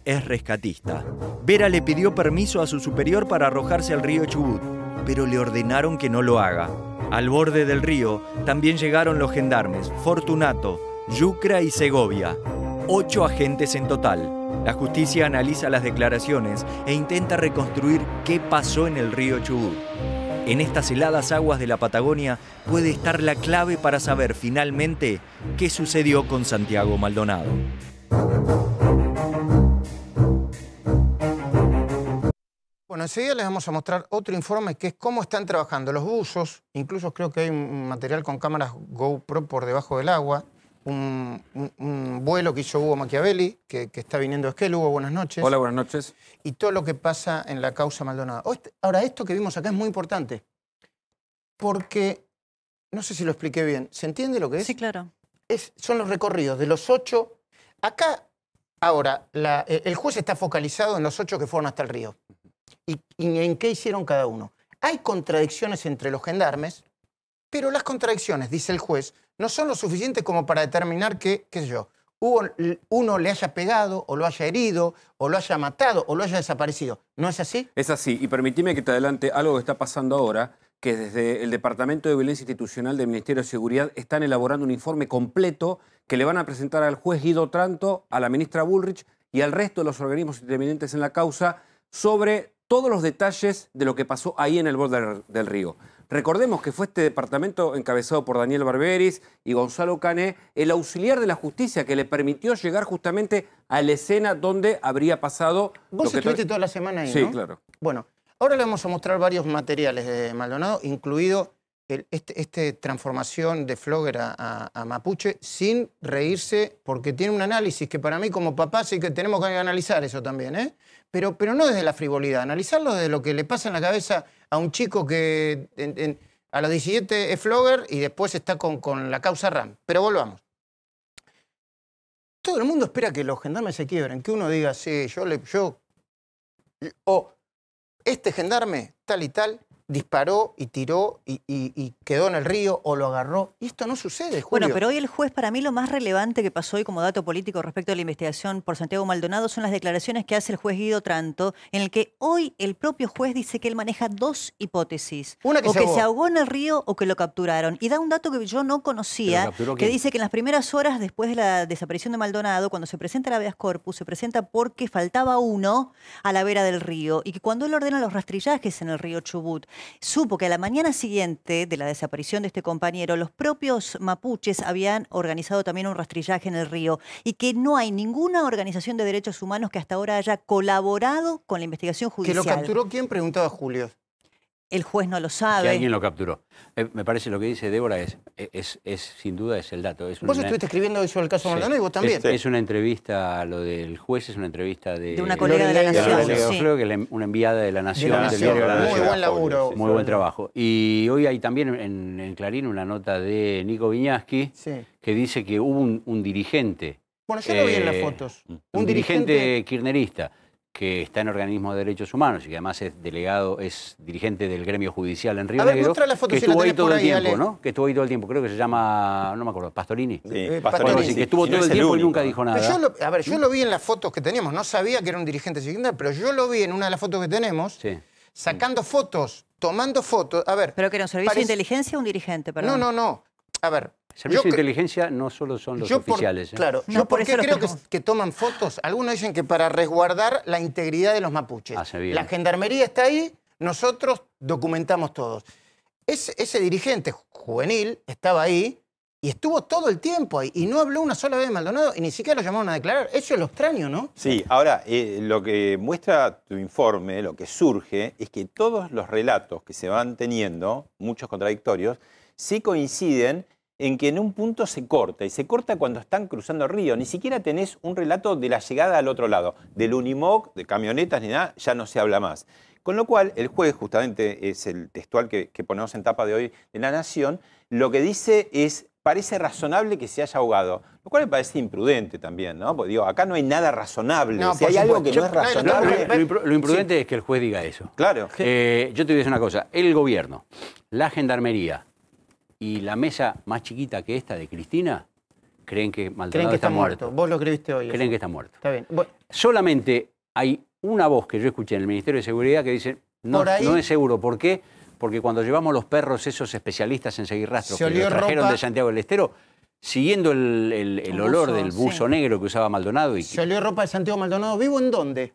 es rescatista. Vera le pidió permiso a su superior para arrojarse al río Chubut, pero le ordenaron que no lo haga. Al borde del río también llegaron los gendarmes Fortunato, Yucra y Segovia. 8 agentes en total. La justicia analiza las declaraciones e intenta reconstruir qué pasó en el río Chubut. En estas heladas aguas de la Patagonia puede estar la clave para saber finalmente qué sucedió con Santiago Maldonado. Bueno, enseguida les vamos a mostrar otro informe que es cómo están trabajando los buzos. Incluso creo que hay un material con cámaras GoPro por debajo del agua. Un vuelo que hizo Hugo Machiavelli, que está viniendo de Esquel. Hugo, buenas noches. Hola, buenas noches. Y todo lo que pasa en la causa Maldonado. Ahora, esto que vimos acá es muy importante, porque, no sé si lo expliqué bien, ¿se entiende lo que es? Sí, claro. Son los recorridos de los 8. Acá, ahora, el juez está focalizado en los 8 que fueron hasta el río. Y en qué hicieron cada uno. Hay contradicciones entre los gendarmes, pero las contradicciones, dice el juez, no son lo suficientes como para determinar que, qué sé yo, uno le haya pegado, o lo haya herido, o lo haya matado, o lo haya desaparecido. ¿No es así? Es así, y permitime que te adelante algo que está pasando ahora, que desde el Departamento de Violencia Institucional del Ministerio de Seguridad están elaborando un informe completo que le van a presentar al juez Guido Tranto, a la ministra Bullrich y al resto de los organismos intervinientes en la causa sobre todos los detalles de lo que pasó ahí en el borde del río. Recordemos que fue este departamento encabezado por Daniel Barberis y Gonzalo Cané, el auxiliar de la justicia que le permitió llegar justamente a la escena donde habría pasado... Vos estuviste toda la semana ahí, sí, ¿no? Claro. Bueno, ahora le vamos a mostrar varios materiales de Maldonado, incluido esta transformación de Flogger a Mapuche, sin reírse, porque tiene un análisis que para mí como papá sí que tenemos que analizar eso también, ¿eh? Pero no desde la frivolidad, analizarlo desde lo que le pasa en la cabeza a un chico que a los 17 es Flogger y después está con la causa RAM. Pero volvamos. Todo el mundo espera que los gendarmes se quiebren, que uno diga, sí, o este gendarme, tal y tal, disparó y tiró y quedó en el río o lo agarró. Y esto no sucede, Julio. Bueno, pero hoy el juez, para mí lo más relevante que pasó hoy como dato político respecto a la investigación por Santiago Maldonado son las declaraciones que hace el juez Guido Tranto, en el que hoy el propio juez dice que él maneja dos hipótesis. Una que o se que ahogó. se ahogó en el río o que lo capturaron. Y da un dato que yo no conocía, que dice que en las primeras horas después de la desaparición de Maldonado, cuando se presenta el habeas corpus, se presenta porque faltaba uno a la vera del río y que cuando él ordena los rastrillajes en el río Chubut, supo que a la mañana siguiente de la desaparición de este compañero, los propios mapuches habían organizado también un rastrillaje en el río y que no hay ninguna organización de derechos humanos que hasta ahora haya colaborado con la investigación ¿Que judicial. lo capturó quién? Preguntaba Julio. El juez no lo Que sabe. alguien lo capturó. Me parece lo que dice Débora es sin duda es el dato. Vos estuviste escribiendo hoy sobre el caso Maldonado y vos también. Es una entrevista, lo del juez es una entrevista de una colega de la Nación. Yo creo que una enviada de la Nación. Del diario La Nación. Muy buen laburo. Muy buen trabajo. Y hoy hay también en Clarín una nota de Nico Viñaski que dice que hubo un dirigente. Bueno, yo lo vi en las fotos. Un dirigente kirchnerista que está en organismos de derechos humanos y que además es delegado, es dirigente del gremio judicial en Río Negro, muestra la foto que si la estuvo ahí tenés todo por el ahí, tiempo, Ale. ¿no? Que estuvo ahí todo el tiempo, creo que se llama, no me acuerdo, Pastorini. Sí, Pastorini, Sí, que estuvo Y no todo es el tiempo y único. nunca dijo nada. Pero yo lo vi en las fotos que teníamos. No sabía que era un dirigente sindical, pero yo lo vi en una de las fotos que tenemos, sacando fotos, tomando fotos. A ver. ¿Pero que era un servicio de inteligencia o un dirigente? Perdón. No. A ver. Servicio de inteligencia no solo son los oficiales. Claro, No, yo por porque eso lo creo pregunto. que toman fotos. Algunos dicen que para resguardar la integridad de los mapuches. Hace bien. La gendarmería está ahí, nosotros documentamos todos. Ese dirigente juvenil estaba ahí y estuvo todo el tiempo ahí y no habló una sola vez de Maldonado y ni siquiera lo llamaron a declarar. Eso es lo extraño, ¿no? Sí, ahora, lo que muestra tu informe, lo que surge, es que todos los relatos que se van teniendo, muchos contradictorios, sí coinciden en que en un punto se corta, y se corta cuando están cruzando el río. Ni siquiera tenés un relato de la llegada al otro lado. Del Unimog, de camionetas ni nada, ya no se habla más. Con lo cual, el juez, justamente es el textual que ponemos en tapa de hoy de La Nación, lo que dice es, parece razonable que se haya ahogado. Lo cual me parece imprudente también, ¿no? Porque digo, acá no hay nada razonable. No, si hay algo que no es razonable... Lo imprudente es que el juez diga eso. Claro. Yo te voy a decir una cosa. El gobierno, la gendarmería y la mesa más chiquita que esta de Cristina creen que Maldonado está muerto. Vos lo escribiste hoy. Creen que está muerto. Está bien. Bueno, Solamente hay una voz que yo escuché en el Ministerio de Seguridad que dice, no es seguro. ¿Por qué? Porque cuando llevamos los perros, esos especialistas en seguir rastros, que los trajeron de Santiago del Estero, siguiendo el olor del buzo negro que usaba Maldonado. Y se olió ropa de Santiago Maldonado. ¿Vivo en dónde?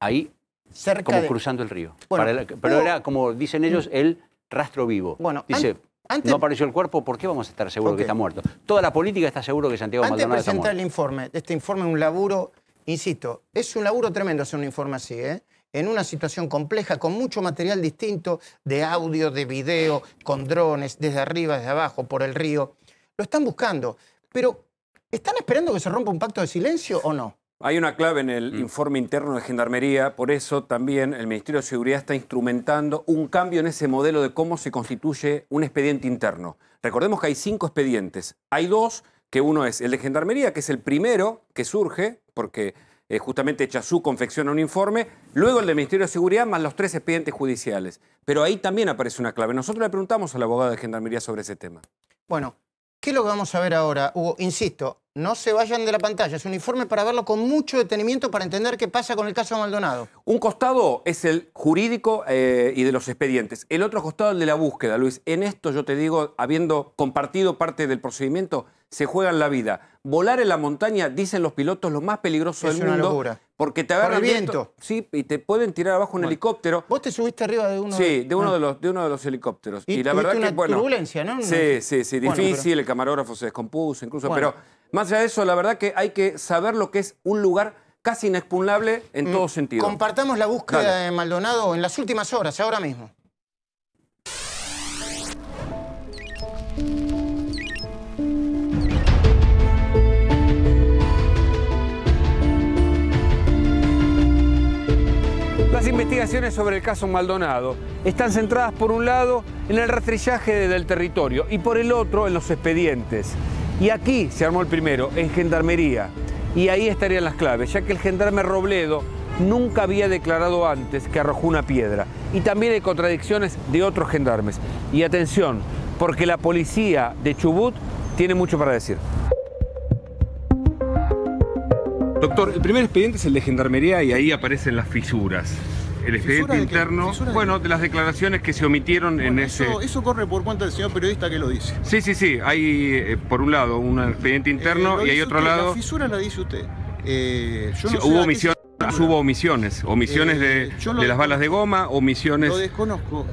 ahí, Cerca como de... cruzando el río. Bueno, pero era, como dicen ellos, el rastro vivo. Bueno, dice, no apareció el cuerpo, ¿por qué vamos a estar seguros que está muerto? Toda la política está seguro que Santiago Maldonado está muerto. Antes de presentar este informe es un laburo, insisto, es un laburo tremendo hacer un informe así, ¿eh? En una situación compleja, con mucho material distinto de audio, de video, con drones, desde arriba, desde abajo, por el río. Lo están buscando, pero ¿están esperando que se rompa un pacto de silencio o no? Hay una clave en el informe interno de Gendarmería, por eso también el Ministerio de Seguridad está instrumentando un cambio en ese modelo de cómo se constituye un expediente interno. Recordemos que hay 5 expedientes. Hay 2, que uno es el de Gendarmería, que es el primero que surge, porque justamente Chazú confecciona un informe, luego el del Ministerio de Seguridad, más los 3 expedientes judiciales. Pero ahí también aparece una clave. Nosotros le preguntamos al abogado de Gendarmería sobre ese tema. Bueno, ¿qué es lo que vamos a ver ahora, Hugo? Insisto, no se vayan de la pantalla. Es un informe para verlo con mucho detenimiento para entender qué pasa con el caso de Maldonado. Un costado es el jurídico y de los expedientes. El otro costado el de la búsqueda, Luis. En esto yo te digo, habiendo compartido parte del procedimiento, se juegan la vida. Volar en la montaña, dicen los pilotos, lo más peligroso del mundo. Es una locura. Porque te agarran Por el viento. Sí, y te pueden tirar abajo un helicóptero. ¿Vos te subiste arriba de uno? Sí, de uno de los helicópteros. Y la verdad tuviste que, una turbulencia, ¿no? Sí, Bueno, difícil, el camarógrafo se descompuso incluso. Bueno. Pero más allá de eso, la verdad que hay que saber lo que es un lugar casi inexpugnable en todo sentido. Compartamos la búsqueda de Maldonado en las últimas horas, ahora mismo. Las investigaciones sobre el caso Maldonado están centradas por un lado en el rastrillaje del territorio y por el otro en los expedientes. Y aquí se armó el primero, en Gendarmería. Y ahí estarían las claves, ya que el gendarme Robledo nunca había declarado antes que arrojó una piedra. y también hay contradicciones de otros gendarmes. Y atención, porque la policía de Chubut tiene mucho para decir. Doctor, el primer expediente es el de Gendarmería y ahí aparecen las fisuras. El expediente interno, bueno, de las declaraciones que se omitieron en ese... Eso corre por cuenta del señor periodista que lo dice. Sí. Hay, por un lado, un expediente interno y hay otro lado... La fisura la dice usted. Yo no sé hubo omisiones. Hubo omisiones de las balas de goma, omisiones... Lo desconozco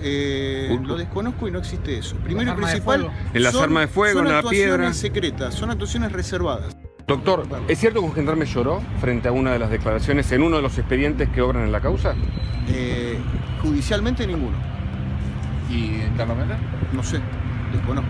y no existe eso. Primero y principal, en las armas de fuego, en la piedra... Son actuaciones secretas, son actuaciones reservadas. Doctor, ¿es cierto que un gendarme lloró frente a una de las declaraciones en uno de los expedientes que obran en la causa? Judicialmente ninguno. ¿Y internamente? No sé, desconozco.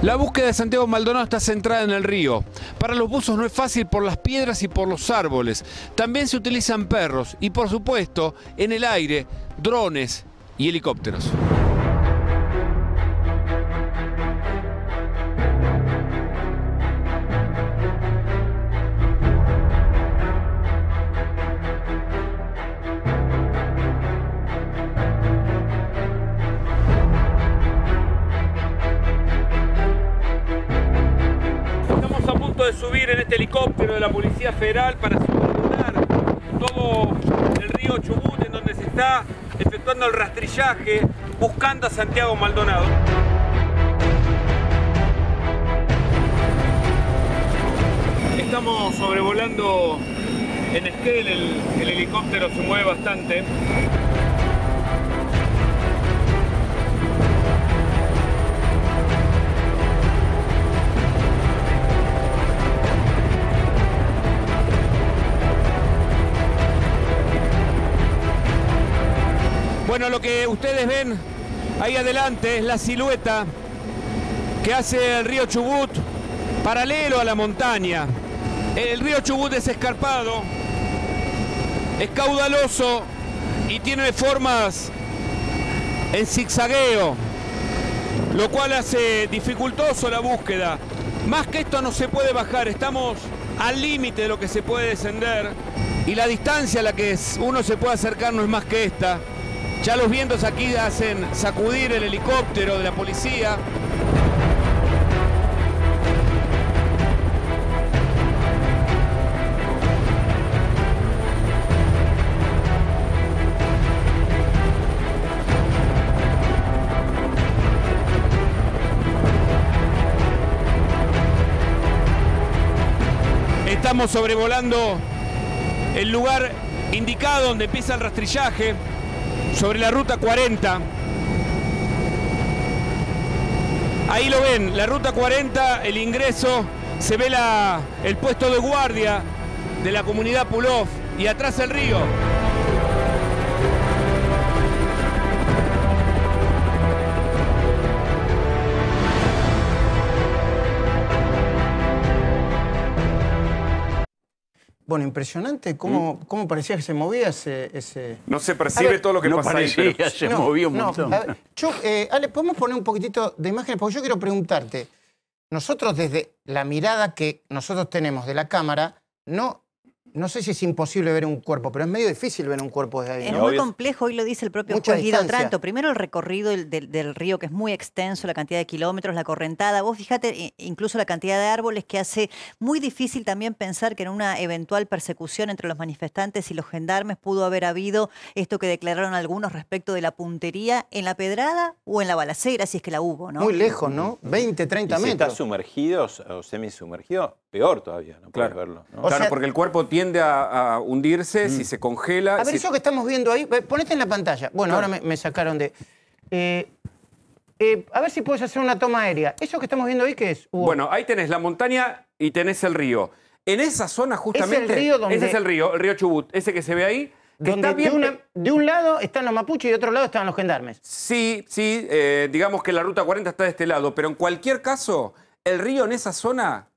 La búsqueda de Santiago Maldonado está centrada en el río. Para los buzos no es fácil por las piedras y por los árboles. También se utilizan perros y, por supuesto, en el aire, drones y helicópteros. De subir en este helicóptero de la Policía Federal para sobrevolar todo el río Chubut, en donde se está efectuando el rastrillaje buscando a Santiago Maldonado. Estamos sobrevolando en Esquel, el helicóptero se mueve bastante. Bueno, lo que ustedes ven ahí adelante es la silueta que hace el río Chubut paralelo a la montaña. El río Chubut es escarpado, es caudaloso y tiene formas en zigzagueo, lo cual hace dificultoso la búsqueda. Más que esto no se puede bajar, estamos al límite de lo que se puede descender y la distancia a la que uno se puede acercar no es más que esta. Ya los vientos aquí hacen sacudir el helicóptero de la policía. Estamos sobrevolando el lugar indicado donde empieza el rastrillaje, sobre la ruta 40. Ahí lo ven, la ruta 40, el ingreso, se ve el puesto de guardia de la comunidad Pulov y atrás el río. Bueno, impresionante cómo parecía que se movía ese... No se percibe todo lo que pasa ahí, pero... se movió un montón. Ale, ¿podemos poner un poquitito de imágenes? Porque yo quiero preguntarte, nosotros desde la mirada que nosotros tenemos de la cámara, no sé si es imposible ver un cuerpo, pero es medio difícil ver un cuerpo desde ahí. Es ¿no? muy complejo, hoy lo dice el propio Mucha juez Guido distancia. Otranto. Primero el recorrido del río, que es muy extenso, la cantidad de kilómetros, la correntada. Vos fíjate, incluso la cantidad de árboles que hace muy difícil también pensar que en una eventual persecución entre los manifestantes y los gendarmes pudo haber habido esto que declararon algunos respecto de la puntería en la pedrada o en la balacera, si es que la hubo, ¿no? Muy lejos, ¿no? 20, 30 y si metros. está sumergido o semisumergido, peor todavía, no puedes verlo. ¿no? O Claro, sea, porque el cuerpo tiende a hundirse si se congela. A ver, eso que estamos viendo ahí, ponete en la pantalla. Bueno, Claro. ahora me sacaron de... a ver si puedes hacer una toma aérea. ¿Eso que estamos viendo ahí qué es, Hugo? Bueno, ahí tenés la montaña y tenés el río. En esa zona justamente... ¿Es el río donde- Ese es el río Chubut, ese que se ve ahí. Que donde está bien... de un lado están los mapuches y de otro lado están los gendarmes. Sí, digamos que la ruta 40 está de este lado, pero en cualquier caso, el río en esa zona,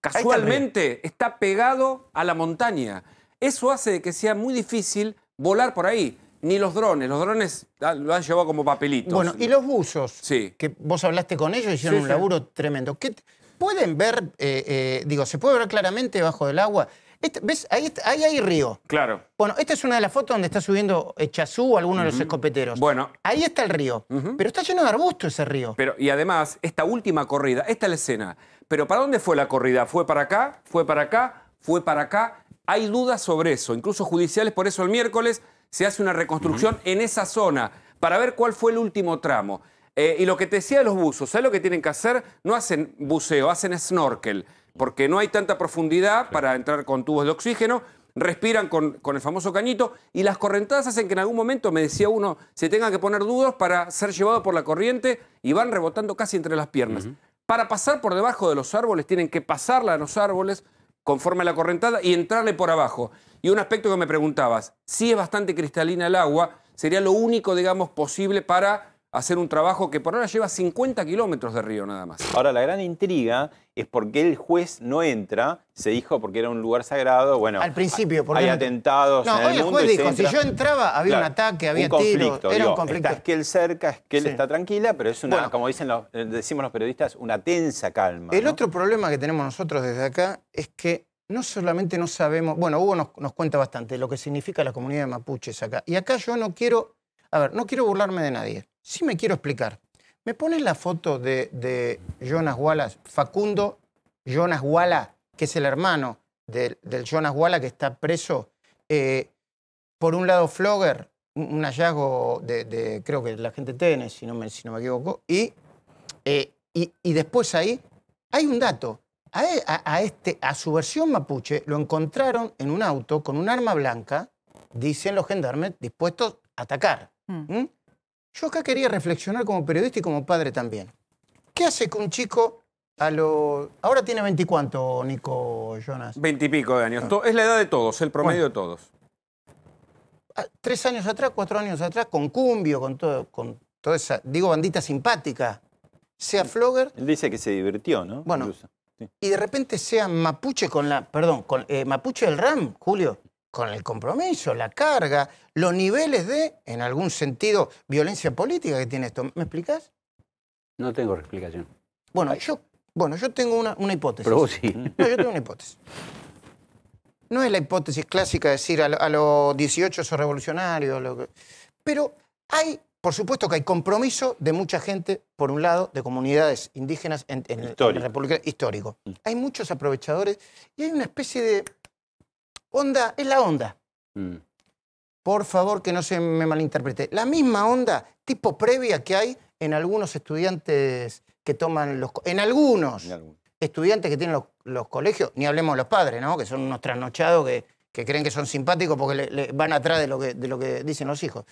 casualmente, está pegado a la montaña. Eso hace de que sea muy difícil volar por ahí. Ni los drones lo han llevado como papelitos. Bueno, y los buzos, Sí. que vos hablaste con ellos, hicieron Sí, un sí. laburo tremendo. ¿Pueden ver, se puede ver claramente bajo del agua ¿Ves? Ahí hay río. Claro. Bueno, esta es una de las fotos donde está subiendo Echazú o alguno de los escopeteros. Bueno. Ahí está el río. Pero está lleno de arbustos ese río. Pero, y además, esta última corrida, esta es la escena. Pero ¿para dónde fue la corrida? ¿Fue para acá? ¿Fue para acá? ¿Fue para acá? Hay dudas sobre eso, incluso judiciales. Por eso el miércoles se hace una reconstrucción en esa zona para ver cuál fue el último tramo. Y lo que te decía de los buzos, ¿sabes lo que tienen que hacer? No hacen buceo, hacen snorkel, porque no hay tanta profundidad para entrar con tubos de oxígeno, respiran con el famoso cañito, y las correntadas hacen que en algún momento, me decía uno, se tengan que poner duros para ser llevado por la corriente y van rebotando casi entre las piernas. Para pasar por debajo de los árboles tienen que pasarla a los árboles conforme a la correntada y entrarle por abajo. Y un aspecto que me preguntabas, si es bastante cristalina el agua, sería lo único, digamos, posible para hacer un trabajo que por ahora lleva 50 kilómetros de río nada más. Ahora, la gran intriga es por qué el juez no entra, se dijo porque era un lugar sagrado, bueno, al principio, porque hay atentados en el hoy el mundo juez y se dijo, si entra. yo entraba, había un ataque, había tiros, era un conflicto. Está Esquel cerca, Esquel Sí. está tranquila, pero es una, Bueno. como decimos los periodistas, una tensa calma. El ¿no? otro problema que tenemos nosotros desde acá es que no solamente no sabemos, bueno, Hugo nos cuenta bastante lo que significa la comunidad de mapuches acá. Y acá yo no quiero, no quiero burlarme de nadie. Sí me quiero explicar. ¿Me pones la foto de Jonas Wallace, Facundo Jonas Wallace, que es el hermano del Jonas Wallace que está preso? Por un lado, Flogger, un hallazgo de creo que la gente Tenes, si no me equivoco, y después ahí hay un dato. A su versión mapuche lo encontraron en un auto con un arma blanca, dicen los gendarmes, dispuestos a atacar. ¿Mm? Yo acá quería reflexionar como periodista y como padre también. ¿Qué hace que un chico ahora tiene 20 y cuánto, Nico Jonas? 20 y pico de años. Es la edad de todos, el promedio de todos. 3 años atrás, 4 años atrás, con Cumbio, con toda esa, bandita simpática, sea Flogger. Él dice que se divirtió, ¿no? Bueno, Incluso. Sí. Y de repente sea mapuche mapuche del RAM, Julio, con el compromiso, la carga, los niveles de, en algún sentido, violencia política que tiene esto. ¿Me explicás? No tengo explicación. Bueno, yo tengo una hipótesis. Pero vos sí. No, yo tengo una hipótesis. No es la hipótesis clásica de decir a los 18 sos revolucionario, pero por supuesto que hay compromiso de mucha gente, por un lado, de comunidades indígenas en la República histórico. Hay muchos aprovechadores y hay una especie de onda, es la onda. Por favor, que no se me malinterprete. La misma onda, tipo previa que hay en algunos estudiantes que toman en algunos estudiantes que tienen los colegios, ni hablemos de los padres, ¿no? Que son unos trasnochados que creen que son simpáticos porque le van atrás de lo que dicen los hijos.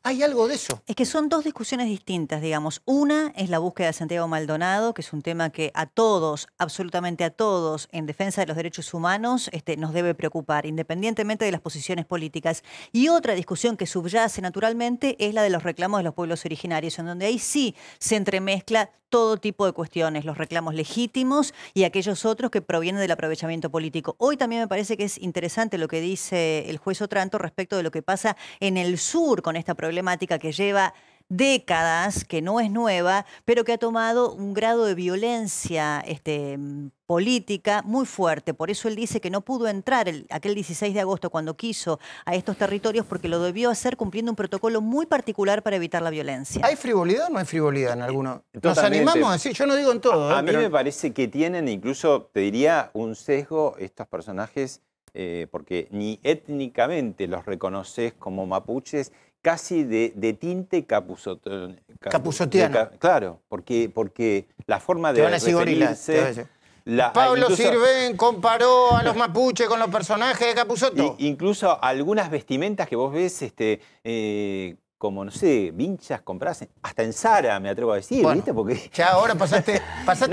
¿Hay algo de eso? Es que son dos discusiones distintas, digamos. Una es la búsqueda de Santiago Maldonado, que es un tema que a todos, absolutamente a todos, en defensa de los derechos humanos, nos debe preocupar, independientemente de las posiciones políticas. Y otra discusión que subyace naturalmente es la de los reclamos de los pueblos originarios, en donde ahí sí se entremezcla todo tipo de cuestiones, los reclamos legítimos y aquellos otros que provienen del aprovechamiento político. Hoy también me parece que es interesante lo que dice el juez Otranto respecto de lo que pasa en el sur con esta problemática que lleva décadas, que no es nueva, pero que ha tomado un grado de violencia política muy fuerte. Por eso él dice que no pudo entrar aquel 16 de agosto cuando quiso a estos territorios porque lo debió hacer cumpliendo un protocolo muy particular para evitar la violencia. ¿Hay frivolidad o no hay frivolidad en alguno? Nos Totalmente. animamos a decir, yo no digo en todo. A mí me parece que tienen incluso, te diría, un sesgo estos personajes, porque ni étnicamente los reconoces como mapuches, casi de tinte capuzotiano. Claro, porque la forma de referirse... Pablo Sirven comparó a los mapuches con los personajes de Capusotto. Incluso algunas vestimentas que vos ves, como, no sé, vinchas compradas, hasta en Zara, me atrevo a decir, bueno, ¿viste? Porque... Ya ahora pasaste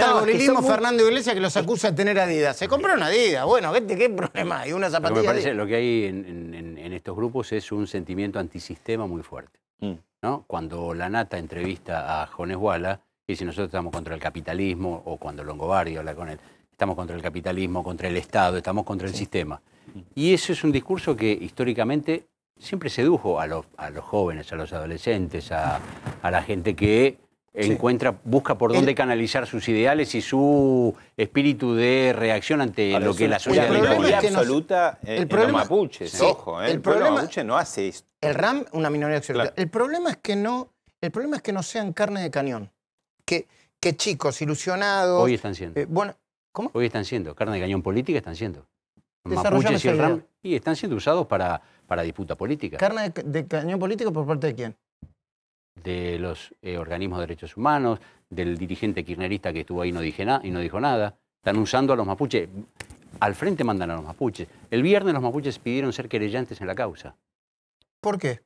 al gorilismo Fernando Iglesias, que los acusa de tener Adidas. Se compró una Adidas, bueno, ¿qué problema hay? Una zapatilla. Me parece lo que hay en estos grupos es un sentimiento antisistema muy fuerte. ¿No? Cuando la Nata entrevista a Jones Wallace, y si nosotros estamos contra el capitalismo, o cuando Longobardi habla con él, estamos contra el capitalismo, contra el Estado, estamos contra el sistema. Y eso es un discurso que históricamente siempre sedujo a los jóvenes, a los adolescentes, a la gente que busca por dónde canalizar sus ideales y su espíritu de reacción ante lo que la sociedad le mayoría impone. absoluta en los mapuches, sí, ojo, el pueblo mapuche no hace esto. El RAM, una minoría absoluta. Claro. El problema es que no sean carne de cañón. Que chicos ilusionados... Hoy están siendo. Bueno, ¿cómo? Hoy están siendo. Carne de cañón política están siendo. Los Desarrollame mapuches y el esa idea. RAM y están siendo usados para disputa política. ¿Carne de cañón político por parte de quién? De los organismos de derechos humanos, del dirigente kirchnerista que estuvo ahí y no dijo nada. Están usando a los mapuches. Al frente mandan a los mapuches. El viernes los mapuches pidieron ser querellantes en la causa. ¿Por qué?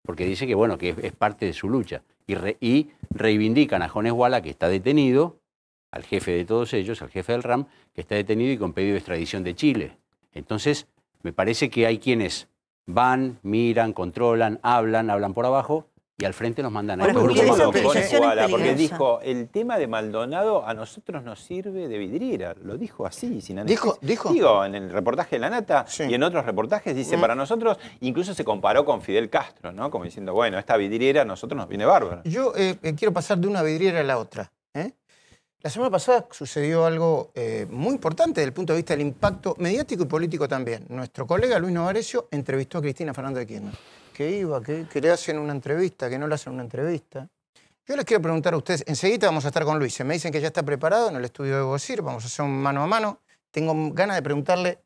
Porque dice que, bueno, que es parte de su lucha. Y reivindican a Jones Walla, que está detenido, al jefe de todos ellos, al jefe del RAM, que está detenido y con pedido de extradición de Chile. Entonces, me parece que hay quienes van, miran, controlan, hablan por abajo, y al frente los mandan a Bueno, estos Julio, grupos esa mapuches. utilización es Porque peligrosa. dijo, el tema de Maldonado a nosotros nos sirve de vidriera. Lo dijo así, sin anestesia. ¿Dijo? Digo, en el reportaje de La Nata Sí. y en otros reportajes dice, para nosotros, incluso se comparó con Fidel Castro, ¿no? Como diciendo, bueno, esta vidriera a nosotros nos viene bárbaro. Yo quiero pasar de una vidriera a la otra. La semana pasada sucedió algo muy importante desde el punto de vista del impacto mediático y político también. Nuestro colega Luis Novarecio entrevistó a Cristina Fernández de Kirchner. Que le hacen una entrevista, que no le hacen una entrevista. Yo les quiero preguntar a ustedes, enseguida vamos a estar con Luis. Se me dicen que ya está preparado en el estudio de Vocir, vamos a hacer un mano a mano. Tengo ganas de preguntarle,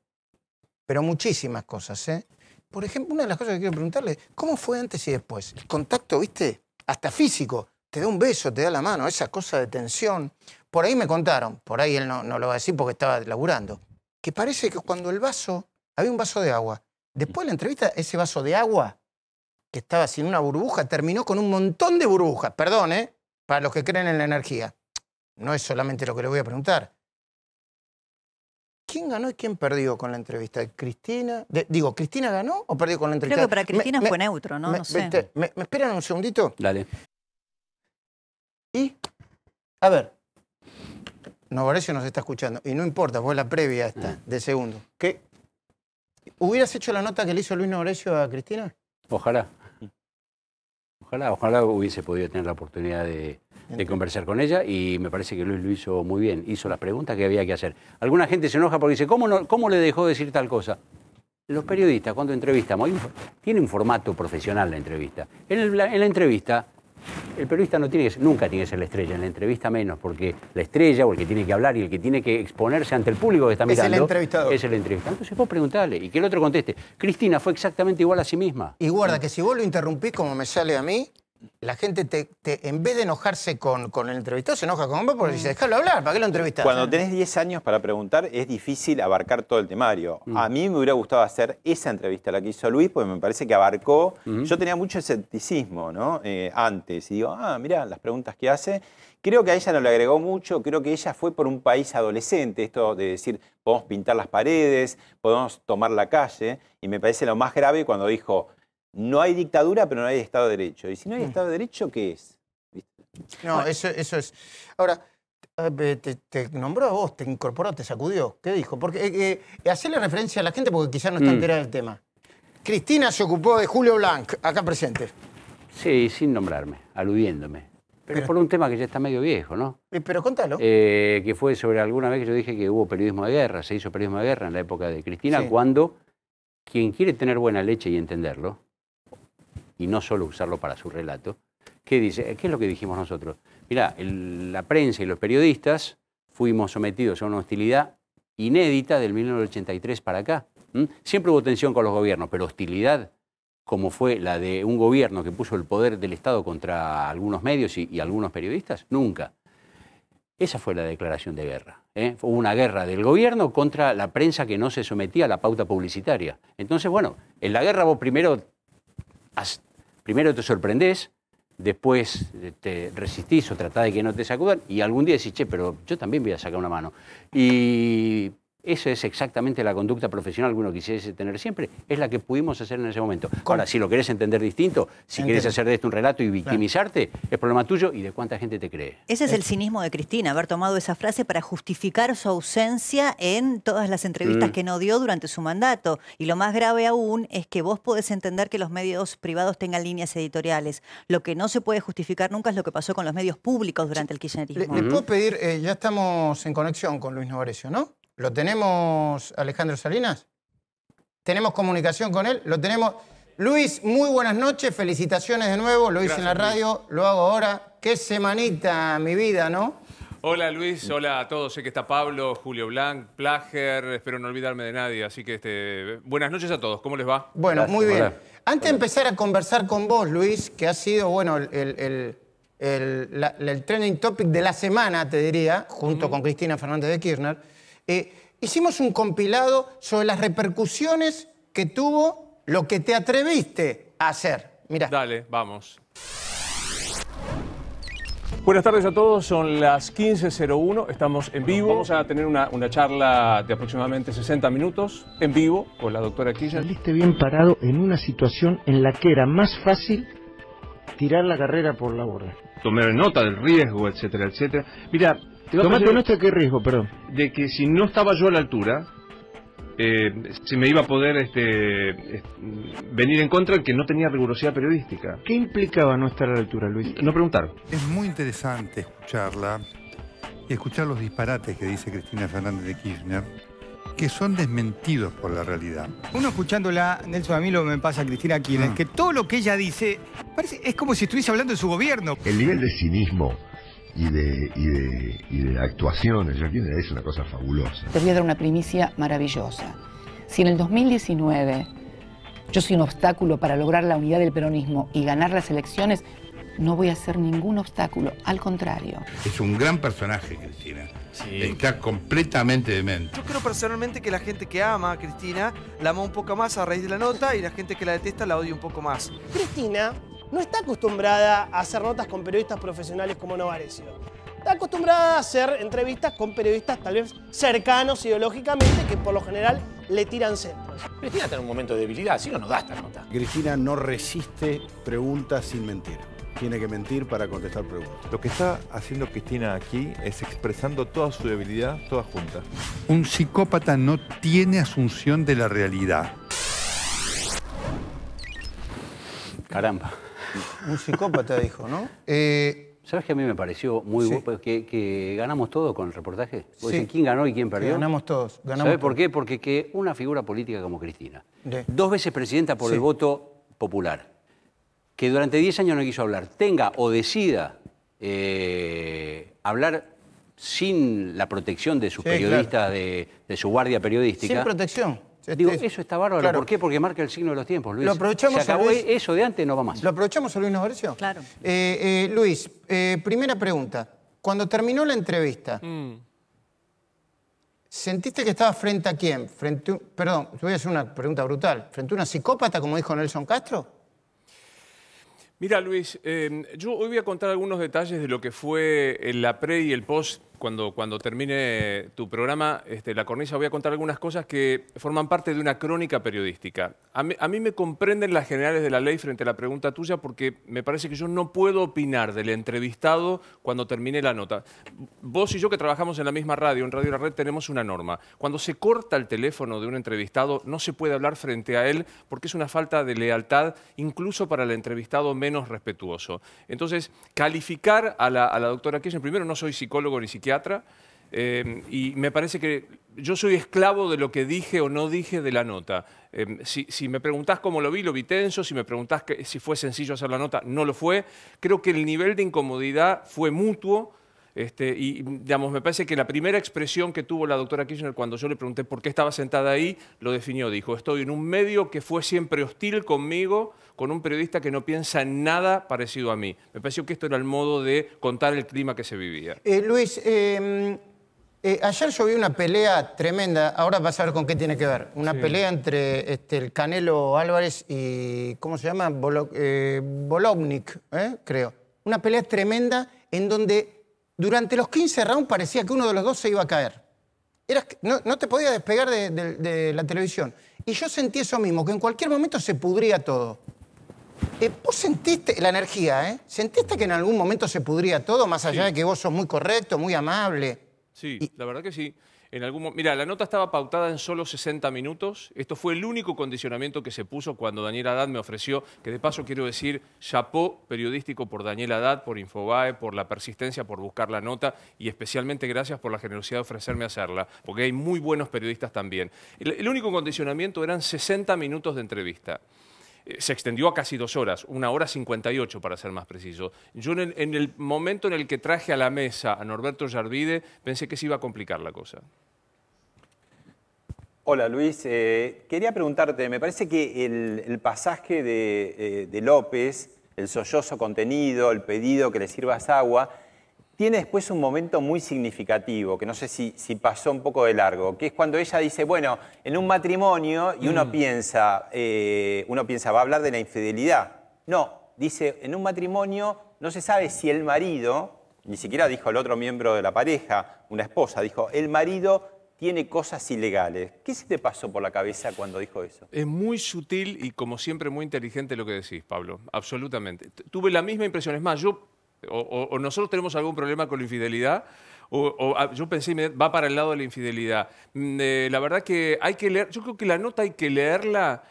pero muchísimas cosas. Por ejemplo, una de las cosas que quiero preguntarle, ¿cómo fue antes y después? El contacto, ¿viste? Hasta físico. Te da un beso, te da la mano, esa cosa de tensión. Por ahí me contaron, por ahí él no lo va a decir porque estaba laburando, que parece que cuando había un vaso de agua, después de la entrevista, ese vaso de agua, que estaba sin una burbuja, terminó con un montón de burbujas. Perdón, para los que creen en la energía. No es solamente lo que le voy a preguntar. ¿Quién ganó y quién perdió con la entrevista? ¿Cristina? ¿Cristina ganó o perdió con la entrevista? Creo que para Cristina fue neutro, ¿no? No sé. ¿Me esperan un segundito? Dale. Y, a ver, Novarecio nos está escuchando. Y no importa, fue la previa esta, de segundo. ¿Qué? ¿Hubieras hecho la nota que le hizo Luis Novarecio a Cristina? Ojalá. Ojalá hubiese podido tener la oportunidad de conversar con ella y me parece que Luis lo hizo muy bien. Hizo las preguntas que había que hacer. Alguna gente se enoja porque dice, ¿cómo le dejó decir tal cosa? Los periodistas, cuando entrevistamos, tiene un formato profesional la entrevista. En la entrevista, el periodista nunca tiene que ser la estrella, en la entrevista menos, porque la estrella o el que tiene que hablar y el que tiene que exponerse ante el público que está mirando es el entrevistador. Es el entrevistador. Entonces vos preguntale y que el otro conteste. Cristina fue exactamente igual a sí misma. Y guarda que si vos lo interrumpís como me sale a mí, la gente en vez de enojarse con el entrevistado, se enoja con vos porque dice, déjalo hablar, ¿para qué lo entrevistás? Cuando tenés 10 años para preguntar, es difícil abarcar todo el temario. A mí me hubiera gustado hacer esa entrevista, la que hizo Luis, porque me parece que abarcó... Yo tenía mucho escepticismo, ¿no? Antes. Y digo, mirá, las preguntas que hace. Creo que a ella no le agregó mucho. Creo que ella fue por un país adolescente. Esto de decir, podemos pintar las paredes, podemos tomar la calle. Y me parece lo más grave cuando dijo... No hay dictadura, pero no hay Estado de Derecho. Y si no hay Estado de Derecho, ¿qué es? No, eso es... Ahora, te nombró a vos, te incorporó, te sacudió. ¿Qué dijo? Porque hacerle referencia a la gente porque quizás no está enterada del tema. Cristina se ocupó de Julio Blanc, acá presente. Sí, sin nombrarme, aludiéndome. Pero por un tema que ya está medio viejo, ¿no? Pero contalo. Que fue sobre alguna vez que yo dije que hubo periodismo de guerra, se hizo periodismo de guerra en la época de Cristina, Sí. Cuando quien quiere tener buena leche y entenderlo, y no solo usarlo para su relato, ¿qué dice? ¿Qué es lo que dijimos nosotros? Mirá, la prensa y los periodistas fuimos sometidos a una hostilidad inédita del 1983 para acá. Siempre hubo tensión con los gobiernos, pero hostilidad como fue la de un gobierno que puso el poder del Estado contra algunos medios y algunos periodistas, nunca. Esa fue la declaración de guerra. Fue una guerra del gobierno contra la prensa que no se sometía a la pauta publicitaria. Entonces, bueno, en la guerra vos primero te sorprendés, después te resistís o tratás de que no te sacudan y algún día decís, che, pero yo también voy a sacar una mano. Y Esa es exactamente la conducta profesional que uno quisiese tener siempre. Es la que pudimos hacer en ese momento. Ahora, si lo querés entender distinto, si querés hacer de esto un relato y victimizarte, es problema tuyo y de cuánta gente te cree. Ese es el cinismo de Cristina, haber tomado esa frase para justificar su ausencia en todas las entrevistas que no dio durante su mandato. Y lo más grave aún es que vos podés entender que los medios privados tengan líneas editoriales. Lo que no se puede justificar nunca es lo que pasó con los medios públicos durante el kirchnerismo. ¿Le puedo pedir, ya estamos en conexión con Luis Novarecio, ¿no? ¿Lo tenemos, Alejandro Salinas? ¿Tenemos comunicación con él? Lo tenemos. Luis, muy buenas noches, felicitaciones de nuevo, lo hice en la radio, lo hago ahora. Qué semanita, mi vida, ¿no? Hola Luis, hola a todos, sé que está Pablo, Julio Blanc, Plager, espero no olvidarme de nadie, así que buenas noches a todos, ¿cómo les va? Bueno, muy bien. Antes de empezar a conversar con vos, Luis, que ha sido, bueno, el trending topic de la semana, te diría, junto con Cristina Fernández de Kirchner, hicimos un compilado sobre las repercusiones que tuvo lo que te atreviste a hacer. Mirá. Dale, vamos. Buenas tardes a todos, son las 15:01, estamos en vivo. Vamos a tener una charla de aproximadamente 60 minutos en vivo con la doctora Kirchner. Saliste bien parado en una situación en la que era más fácil tirar la carrera por la borda. Tomé nota del riesgo, etcétera, etcétera. Mira, ¿tomaste nota de qué riesgo, perdón? De que si no estaba yo a la altura, se me iba a poder venir en contra el que no tenía rigurosidad periodística. ¿Qué implicaba no estar a la altura, Luis? No preguntar. Es muy interesante escucharla y escuchar los disparates que dice Cristina Fernández de Kirchner, que son desmentidos por la realidad. Uno escuchándola, Nelson, a mí lo que me pasa a Cristina Kirchner, que todo lo que ella dice es como si estuviese hablando de su gobierno. El nivel de cinismo y de actuación de Kirchner es una cosa fabulosa. Te voy a dar una primicia maravillosa. Si en el 2019 yo soy un obstáculo para lograr la unidad del peronismo y ganar las elecciones, no voy a hacer ningún obstáculo, al contrario. Es un gran personaje, Cristina. Sí. Está completamente demente. Yo creo personalmente que la gente que ama a Cristina la ama un poco más a raíz de la nota y la gente que la detesta la odia un poco más. Cristina no está acostumbrada a hacer notas con periodistas profesionales como Novarecio. Está acostumbrada a hacer entrevistas con periodistas tal vez cercanos ideológicamente que por lo general le tiran centros. Cristina está en un momento de debilidad, si no, no da esta nota. Cristina no resiste preguntas sin mentir. Tiene que mentir para contestar preguntas. Lo que está haciendo Cristina aquí es expresando toda su debilidad, toda junta. Un psicópata no tiene asunción de la realidad. Caramba. Un psicópata dijo, ¿no? ¿Sabes que a mí me pareció muy bueno que ganamos todos con el reportaje? Sí. ¿Quién ganó y quién perdió? Ganamos todos. ¿Sabes por qué? Porque que una figura política como Cristina, 2 veces presidenta por el voto popular, que durante 10 años no quiso hablar, tenga o decida hablar sin la protección de sus periodistas, de su guardia periodística. Sin protección. Digo, eso está bárbaro. Claro. ¿Por qué? Porque marca el signo de los tiempos, Luis. Lo aprovechamos. Se acabó eso de antes, no va más. ¿Lo aprovechamos a Luis Novarecio? Claro. Luis, primera pregunta. Cuando terminó la entrevista, ¿sentiste que estaba frente a quién? Perdón, te voy a hacer una pregunta brutal. ¿Frente a una psicópata, como dijo Nelson Castro? Mira, Luis, yo hoy voy a contar algunos detalles de lo que fue la pre y el post. Cuando termine tu programa, La Cornisa, voy a contar algunas cosas que forman parte de una crónica periodística. A mí me comprenden las generales de la ley frente a la pregunta tuya porque me parece que yo no puedo opinar del entrevistado cuando termine la nota. Vos y yo que trabajamos en la misma radio, en Radio La Red, tenemos una norma. Cuando se corta el teléfono de un entrevistado, no se puede hablar frente a él porque es una falta de lealtad, incluso para el entrevistado menos respetuoso. Entonces, calificar a la doctora Kirchner, primero no soy psicólogo ni psiquiatra, y me parece que yo soy esclavo de lo que dije o no dije de la nota. Si me preguntás cómo lo vi tenso. Si me preguntás si fue sencillo hacer la nota, no lo fue. Creo que el nivel de incomodidad fue mutuo. Y digamos, me parece que la primera expresión que tuvo la doctora Kirchner cuando yo le pregunté por qué estaba sentada ahí, lo definió. Dijo, estoy en un medio que fue siempre hostil conmigo, con un periodista que no piensa en nada parecido a mí. Me pareció que esto era el modo de contar el clima que se vivía. Luis, ayer yo vi una pelea tremenda, ahora vas a ver con qué tiene que ver. Una pelea entre el Canelo Álvarez y, ¿cómo se llama? Bolovnik, creo. Una pelea tremenda en donde durante los 15 rounds parecía que uno de los dos se iba a caer. No te podías despegar de la televisión. Y yo sentí eso mismo, que en cualquier momento se pudría todo. ¿Vos sentiste la energía, ¿Sentiste que en algún momento se pudría todo, más allá de que vos sos muy correcto, muy amable? Sí, la verdad que sí. Mira, la nota estaba pautada en solo 60 minutos. Esto fue el único condicionamiento que se puso cuando Daniel Haddad me ofreció, que de paso quiero decir, chapó periodístico por Daniel Haddad, por Infobae, por la persistencia, por buscar la nota y especialmente gracias por la generosidad de ofrecerme hacerla, porque hay muy buenos periodistas también. El único condicionamiento eran 60 minutos de entrevista. Se extendió a casi 2 horas, 1 hora 58 para ser más preciso. Yo en el momento en el que traje a la mesa a Norberto Yarvide, pensé que se iba a complicar la cosa. Hola Luis, quería preguntarte, me parece que el pasaje de López, el sollozo contenido, el pedido que le sirvas agua, tiene después un momento muy significativo, que no sé si pasó un poco de largo, que es cuando ella dice, bueno, en un matrimonio, y uno piensa, va a hablar de la infidelidad. No, dice, en un matrimonio no se sabe si el marido, ni siquiera dijo el otro miembro de la pareja, una esposa, dijo, el marido tiene cosas ilegales. ¿Qué se te pasó por la cabeza cuando dijo eso? Es muy sutil y, como siempre, muy inteligente lo que decís, Pablo. Absolutamente. Tuve la misma impresión. Es más, o nosotros tenemos algún problema con la infidelidad, yo pensé, va para el lado de la infidelidad. La verdad que hay que leer, yo creo que la nota hay que leerla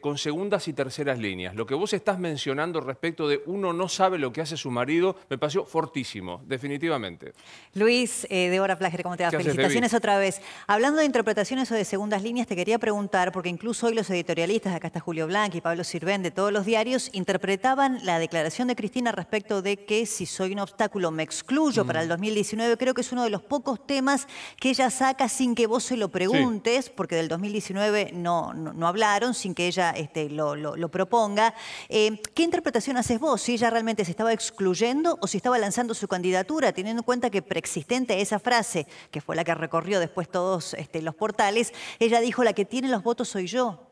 con segundas y terceras líneas. Lo que vos estás mencionando respecto de uno no sabe lo que hace su marido, me pareció fortísimo, definitivamente. Luis, Débora Flager, ¿cómo te va? Felicitaciones otra vez. Hablando de interpretaciones o de segundas líneas, te quería preguntar, porque incluso hoy los editorialistas, acá está Julio Blanc y Pablo Sirven, de todos los diarios, interpretaban la declaración de Cristina respecto de que si soy un obstáculo me excluyo para el 2019. Creo que es uno de los pocos temas que ella saca sin que vos se lo preguntes, porque del 2019 no hablaron, sin que ella lo proponga. ¿Qué interpretación haces vos? ¿Si ella realmente se estaba excluyendo o si estaba lanzando su candidatura, teniendo en cuenta que preexistente a esa frase, que fue la que recorrió después todos los portales, ella dijo, la que tiene los votos soy yo?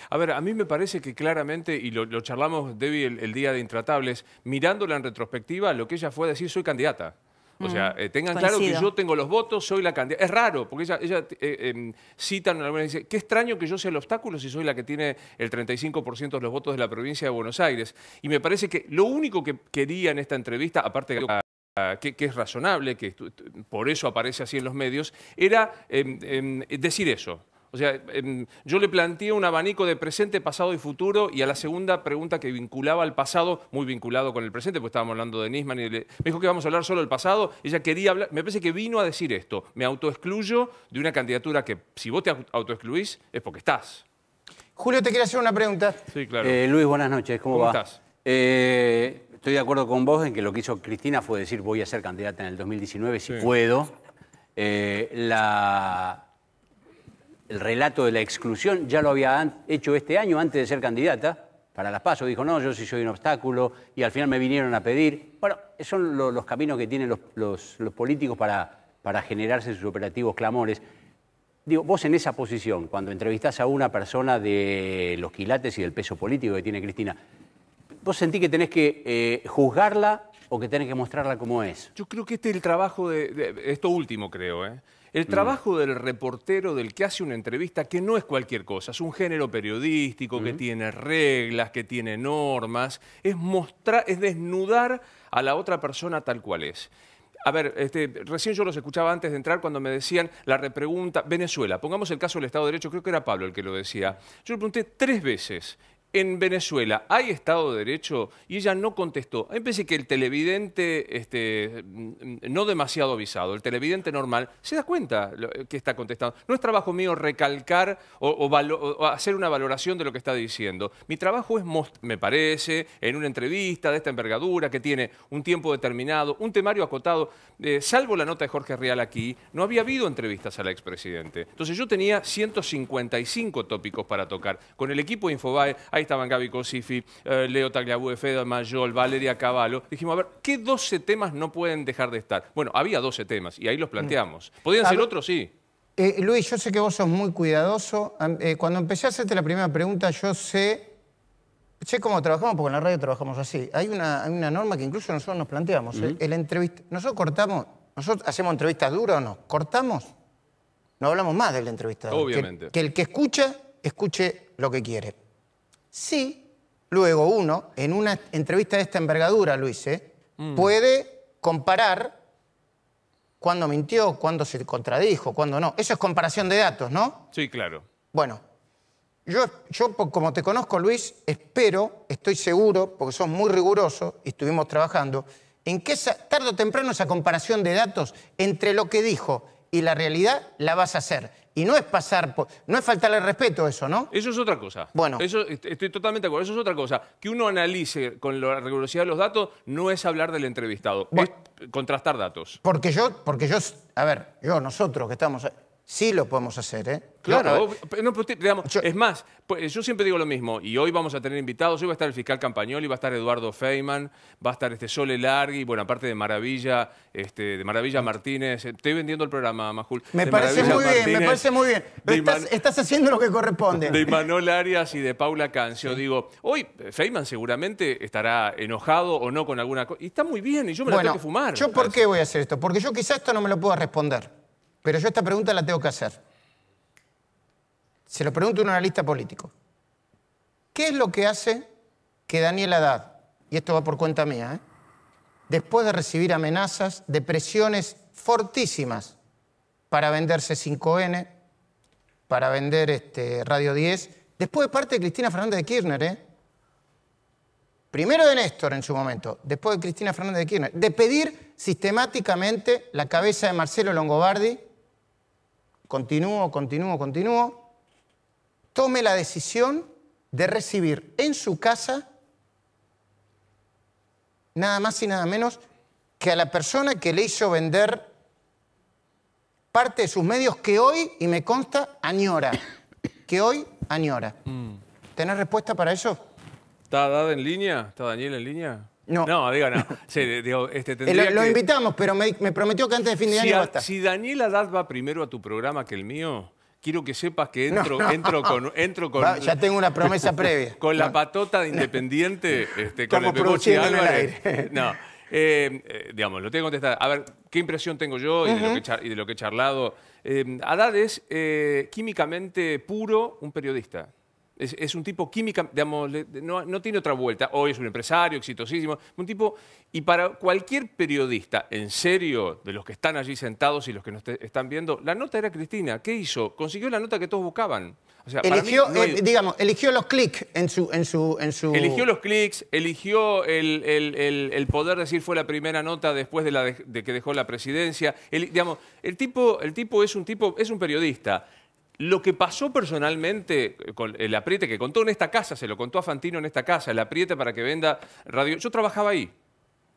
A ver, a mí me parece que claramente, y lo charlamos, Debbie, el día de Intratables, mirándola en retrospectiva, lo que ella fue a decir, soy candidata. O sea, tengan claro que yo tengo los votos, soy la candidata. Es raro, porque ella cita en alguna, dice, qué extraño que yo sea el obstáculo si soy la que tiene el 35% de los votos de la provincia de Buenos Aires. Y me parece que lo único que quería en esta entrevista, aparte de que es razonable, que por eso aparece así en los medios, era decir eso. O sea, yo le planteé un abanico de presente, pasado y futuro, y a la segunda pregunta que vinculaba al pasado, muy vinculado con el presente, porque estábamos hablando de Nisman, y me dijo que vamos a hablar solo del pasado, ella quería hablar, me parece que vino a decir esto, me autoexcluyo de una candidatura que si vos te autoexcluís es porque estás. Julio, te quiero hacer una pregunta. Sí, claro. Luis, buenas noches, ¿cómo va? ¿Estás? Estoy de acuerdo con vos en que lo que hizo Cristina fue decir voy a ser candidata en el 2019 si puedo. El relato de la exclusión ya lo había hecho este año antes de ser candidata para las PASO. Dijo, no, yo sí soy un obstáculo y al final me vinieron a pedir. Bueno, esos son los caminos que tienen los políticos para generarse sus operativos clamores. Digo, vos en esa posición, cuando entrevistás a una persona de los quilates y del peso político que tiene Cristina, ¿vos sentís que tenés que juzgarla o que tenés que mostrarla como es? Yo creo que este es el trabajo de esto último, creo, El trabajo del reportero, del que hace una entrevista, que no es cualquier cosa, es un género periodístico que tiene reglas, que tiene normas, es desnudar a la otra persona tal cual es. A ver, recién yo los escuchaba antes de entrar cuando me decían la repregunta, Venezuela, pongamos el caso del Estado de Derecho, creo que era Pablo el que lo decía. Yo le pregunté 3 veces. En Venezuela, ¿hay Estado de Derecho? Y ella no contestó. A mí me parece que el televidente, no demasiado avisado, el televidente normal, se da cuenta que está contestando. No es trabajo mío recalcar o hacer una valoración de lo que está diciendo. Mi trabajo es, me parece, en una entrevista de esta envergadura, que tiene un tiempo determinado, un temario acotado. Salvo la nota de Jorge Rial aquí, no había habido entrevistas al expresidente. Entonces yo tenía 155 tópicos para tocar. Con el equipo de Infobae, ahí estaban Gaby Cosifi, Leo Tagliabue, Fede Mayol, Valeria Cavallo. Dijimos, a ver, ¿qué 12 temas no pueden dejar de estar? Bueno, había 12 temas y ahí los planteamos. ¿Podían ser otros? Sí. Luis, yo sé que vos sos muy cuidadoso. Cuando empecé a hacerte la primera pregunta, yo sé cómo trabajamos, porque en la radio trabajamos así. Hay una norma que incluso nosotros nos planteamos. Nosotros hacemos entrevistas duras o no. ¿Cortamos? no hablamos más del entrevistador. Obviamente. Que el que escucha, escuche lo que quiere. Sí, luego uno, en una entrevista de esta envergadura, Luis, puede comparar cuándo mintió, cuándo se contradijo, cuándo no. Eso es comparación de datos, ¿no? Sí, claro. Bueno, yo como te conozco, Luis, espero, estoy seguro, porque sos muy riguroso y estuvimos trabajando, en que tarde o temprano esa comparación de datos entre lo que dijo y la realidad la vas a hacer. Y no es no es faltarle respeto eso, ¿no? Eso es otra cosa. Bueno. Eso, estoy totalmente de acuerdo. Eso es otra cosa. Que uno analice con la rigurosidad de los datos no es hablar del entrevistado. Bueno, es contrastar datos. Porque nosotros que estamos... Sí lo podemos hacer, ¿eh? Claro, digamos, es más, yo siempre digo lo mismo, y hoy vamos a tener invitados, hoy va a estar el fiscal Campagnoli, va a estar Eduardo Feynman, va a estar Sole Largui, bueno, aparte de Maravilla Martínez, estoy vendiendo el programa, Majul. Me parece muy bien. Estás haciendo lo que corresponde. De Imanol Arias y de Paula Cancio. Sí. Digo, hoy Feynman seguramente estará enojado o no con alguna cosa, y está muy bien, y yo me la tengo que fumar. ¿Yo por qué voy a hacer esto? Porque yo quizás esto no me lo puedo responder. Pero yo esta pregunta la tengo que hacer. Se lo pregunto a un analista político. ¿Qué es lo que hace que Daniel Haddad, y esto va por cuenta mía, después de recibir amenazas de presiones fortísimas para vender C5N, para vender Radio 10, después de parte de Cristina Fernández de Kirchner, primero de Néstor en su momento, después de Cristina Fernández de Kirchner, de pedir sistemáticamente la cabeza de Marcelo Longobardi, continúo, tome la decisión de recibir en su casa nada más y nada menos que a la persona que le hizo vender parte de sus medios que hoy, y me consta, añora. Que hoy añora. ¿Tenés respuesta para eso? ¿Está Haddad en línea? ¿Está Daniel en línea? No. No, diga no. Sí, digo, lo invitamos, pero me prometió que antes de fin de año va a estar. Si Daniel Haddad va primero a tu programa que el mío, quiero que sepas que entro con ya tengo una promesa previa. Con la patota de Independiente, con el Pepochi Álvarez. No. Digamos, lo tengo que contestar. A ver, ¿qué impresión tengo yo y de lo que he charlado? Haddad es químicamente puro un periodista. Es un tipo química, digamos, no tiene otra vuelta. Hoy es un empresario exitosísimo, un tipo... Y para cualquier periodista, en serio, de los que están allí sentados y los que nos están viendo, la nota era Cristina. ¿Qué hizo? Consiguió la nota que todos buscaban. O sea, eligió, eligió los clics en su... Eligió los clics, eligió el poder decir fue la primera nota después de que dejó la presidencia. El tipo es un periodista. Lo que pasó personalmente con el apriete que contó en esta casa, se lo contó a Fantino en esta casa, el apriete para que venda radio. Yo trabajaba ahí.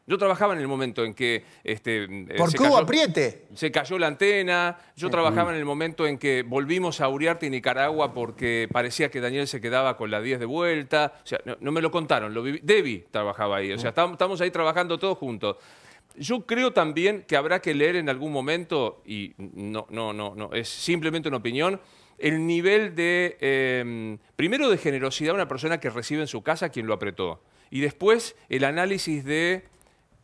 Yo trabajaba en el momento en que... ¿Por qué hubo apriete? Se cayó la antena. Yo trabajaba en el momento en que volvimos a Uriarte y Nicaragua porque parecía que Daniel se quedaba con la 10 de vuelta. O sea, no me lo contaron, lo viví. Debbie trabajaba ahí. O sea, estamos ahí trabajando todos juntos. Yo creo también que habrá que leer en algún momento, y no, es simplemente una opinión, el nivel de, primero de generosidad de una persona que recibe en su casa a quien lo apretó. Y después el análisis de,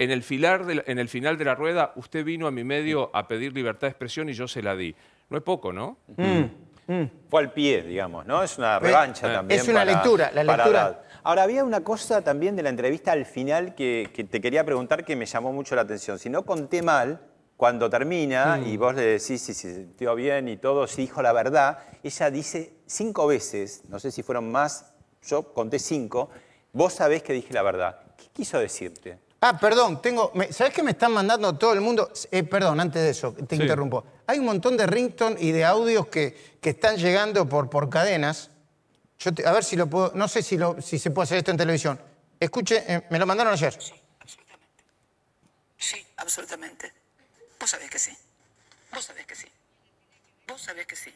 en el final de la rueda, usted vino a mi medio a pedir libertad de expresión y yo se la di. No es poco, ¿no? Fue al pie, digamos, ¿no? Es una revancha también. Es una lectura, la lectura. Ahora, había una cosa también de la entrevista al final que te quería preguntar que me llamó mucho la atención. Si no conté mal, cuando termina y vos le decís si se sintió bien y todo, si dijo la verdad, ella dice 5 veces, no sé si fueron más, yo conté 5, vos sabés que dije la verdad. ¿Qué quiso decirte? Perdón, ¿sabés qué me están mandando todo el mundo? Perdón, antes de eso, te interrumpo. Hay un montón de ringtone y de audios que están llegando por cadenas. A ver si lo puedo... No sé si se puede hacer esto en televisión. Escuche, me lo mandaron ayer. Sí, absolutamente. Sí, absolutamente. Vos sabés que sí. Vos sabés que sí. Vos sabés que sí.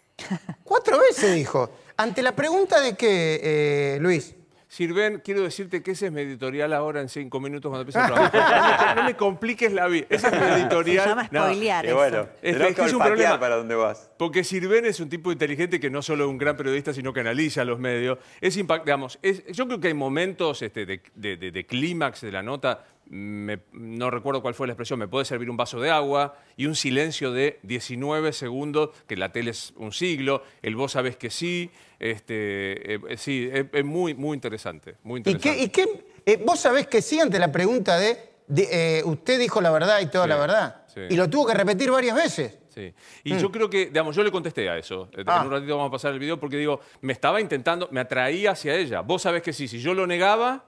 4 veces dijo. Ante la pregunta de que, Luis... Sirven, quiero decirte que ese es mi editorial ahora en 5 minutos cuando empiece el programa. No me compliques la vida. Ese es mi editorial. Se llama spoilear eso. Bueno, es un problema para dónde vas. Porque Sirven es un tipo inteligente que no solo es un gran periodista, sino que analiza los medios. Yo creo que hay momentos de clímax de la nota. no recuerdo cuál fue la expresión, ¿me puede servir un vaso de agua? Y un silencio de 19 segundos, que la tele es un siglo, el vos sabés que sí. Sí, es muy, muy interesante. Muy interesante. Vos sabés que sí ante la pregunta de usted dijo la verdad y toda la verdad. Sí. Y lo tuvo que repetir varias veces. Sí. Y yo creo que, digamos, yo le contesté a eso. En un ratito vamos a pasar el video porque digo, me estaba intentando, me atraía hacia ella. Vos sabés que sí, si yo lo negaba,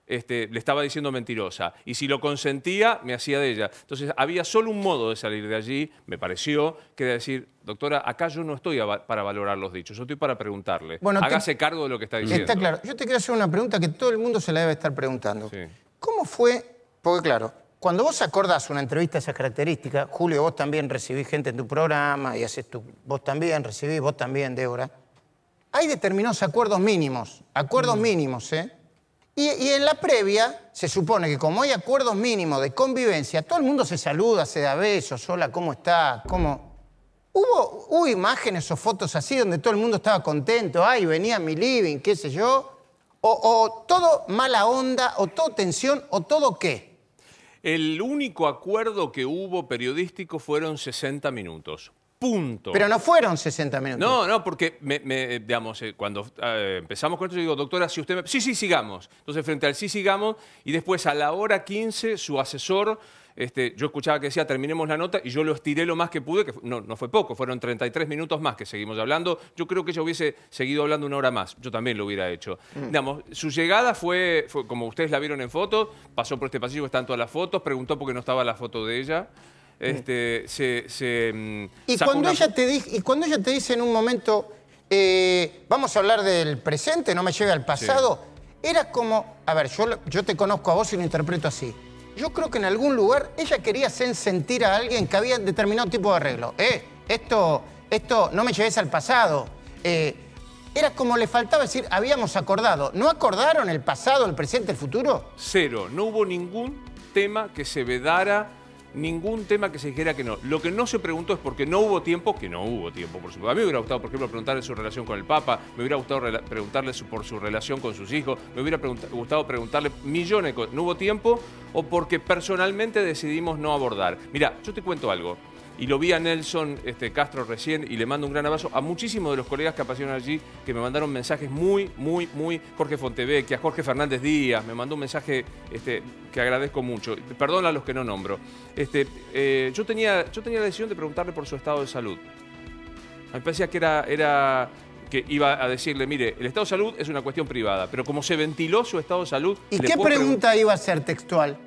le estaba diciendo mentirosa. Y si lo consentía, me hacía de ella. Entonces, había solo un modo de salir de allí, me pareció, que de decir, doctora, acá yo no estoy para valorar los dichos, yo estoy para preguntarle. Bueno, hágase cargo de lo que está diciendo. Está claro. Yo te quiero hacer una pregunta que todo el mundo se la debe estar preguntando. Sí. ¿Cómo fue? Porque claro, cuando vos acordás una entrevista de esas características, Julio, vos también recibís gente en tu programa y haces vos también recibís, vos también, Débora. Hay determinados acuerdos mínimos, ¿eh? Y en la previa se supone que como hay acuerdos mínimos de convivencia, todo el mundo se saluda, se da besos, hola, ¿cómo está? ¿Hubo imágenes o fotos así donde todo el mundo estaba contento? Ay, venía a mi living, qué sé yo. O todo mala onda, o todo tensión, o todo qué. El único acuerdo que hubo periodístico fueron 60 minutos. Punto. Pero no fueron 60 minutos. No, porque, digamos, cuando empezamos con esto, yo digo, doctora, si usted me... Sí, sigamos. Entonces, frente al sí, sigamos, y después a la hora 15, su asesor, yo escuchaba que decía, terminemos la nota, y yo lo estiré lo más que pude, que no fue poco, fueron 33 minutos más que seguimos hablando. Yo creo que ella hubiese seguido hablando una hora más. Yo también lo hubiera hecho. Digamos, su llegada fue, como ustedes la vieron en fotos, pasó por este pasillo que están todas las fotos, preguntó por qué no estaba la foto de ella. Y cuando ella te dice en un momento, vamos a hablar del presente, no me lleve al pasado, era como, a ver, yo te conozco a vos y lo interpreto así. Yo creo que en algún lugar ella quería hacer sentir a alguien que había determinado tipo de arreglo. Esto no me lleves al pasado. Era como le faltaba decir, habíamos acordado. ¿No acordaron el pasado, el presente, el futuro? Cero. No hubo ningún tema que se vedara, ningún tema que se dijera que no. Lo que no se preguntó es porque no hubo tiempo, que no hubo tiempo, por supuesto. A mí me hubiera gustado, por ejemplo, preguntarle su relación con el Papa, me hubiera gustado preguntarle por su relación con sus hijos, me hubiera gustado preguntarle millones de cosas. No hubo tiempo o porque personalmente decidimos no abordar. Mirá, yo te cuento algo. Y lo vi a Nelson Castro recién y le mando un gran abrazo a muchísimos de los colegas que aparecieron allí, que me mandaron mensajes muy, Jorge Fontevecchia, Jorge Fernández Díaz, me mandó un mensaje que agradezco mucho. Perdón a los que no nombro. Yo tenía la decisión de preguntarle por su estado de salud. Me parecía que que iba a decirle, mire, el estado de salud es una cuestión privada, pero como se ventiló su estado de salud... ¿Y qué pregunta iba a ser textual?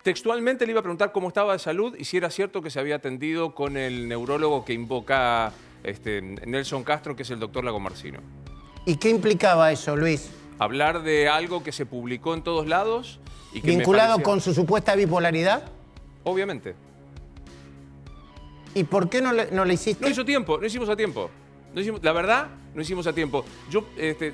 Textualmente le iba a preguntar cómo estaba de salud y si era cierto que se había atendido con el neurólogo que invoca Nelson Castro, que es el doctor Lagomarsino. ¿Y qué implicaba eso, Luis? Hablar de algo que se publicó en todos lados y que ¿vinculado con su supuesta bipolaridad? Obviamente. ¿Y por qué no le hiciste? No hicimos a tiempo. La verdad, no hicimos a tiempo.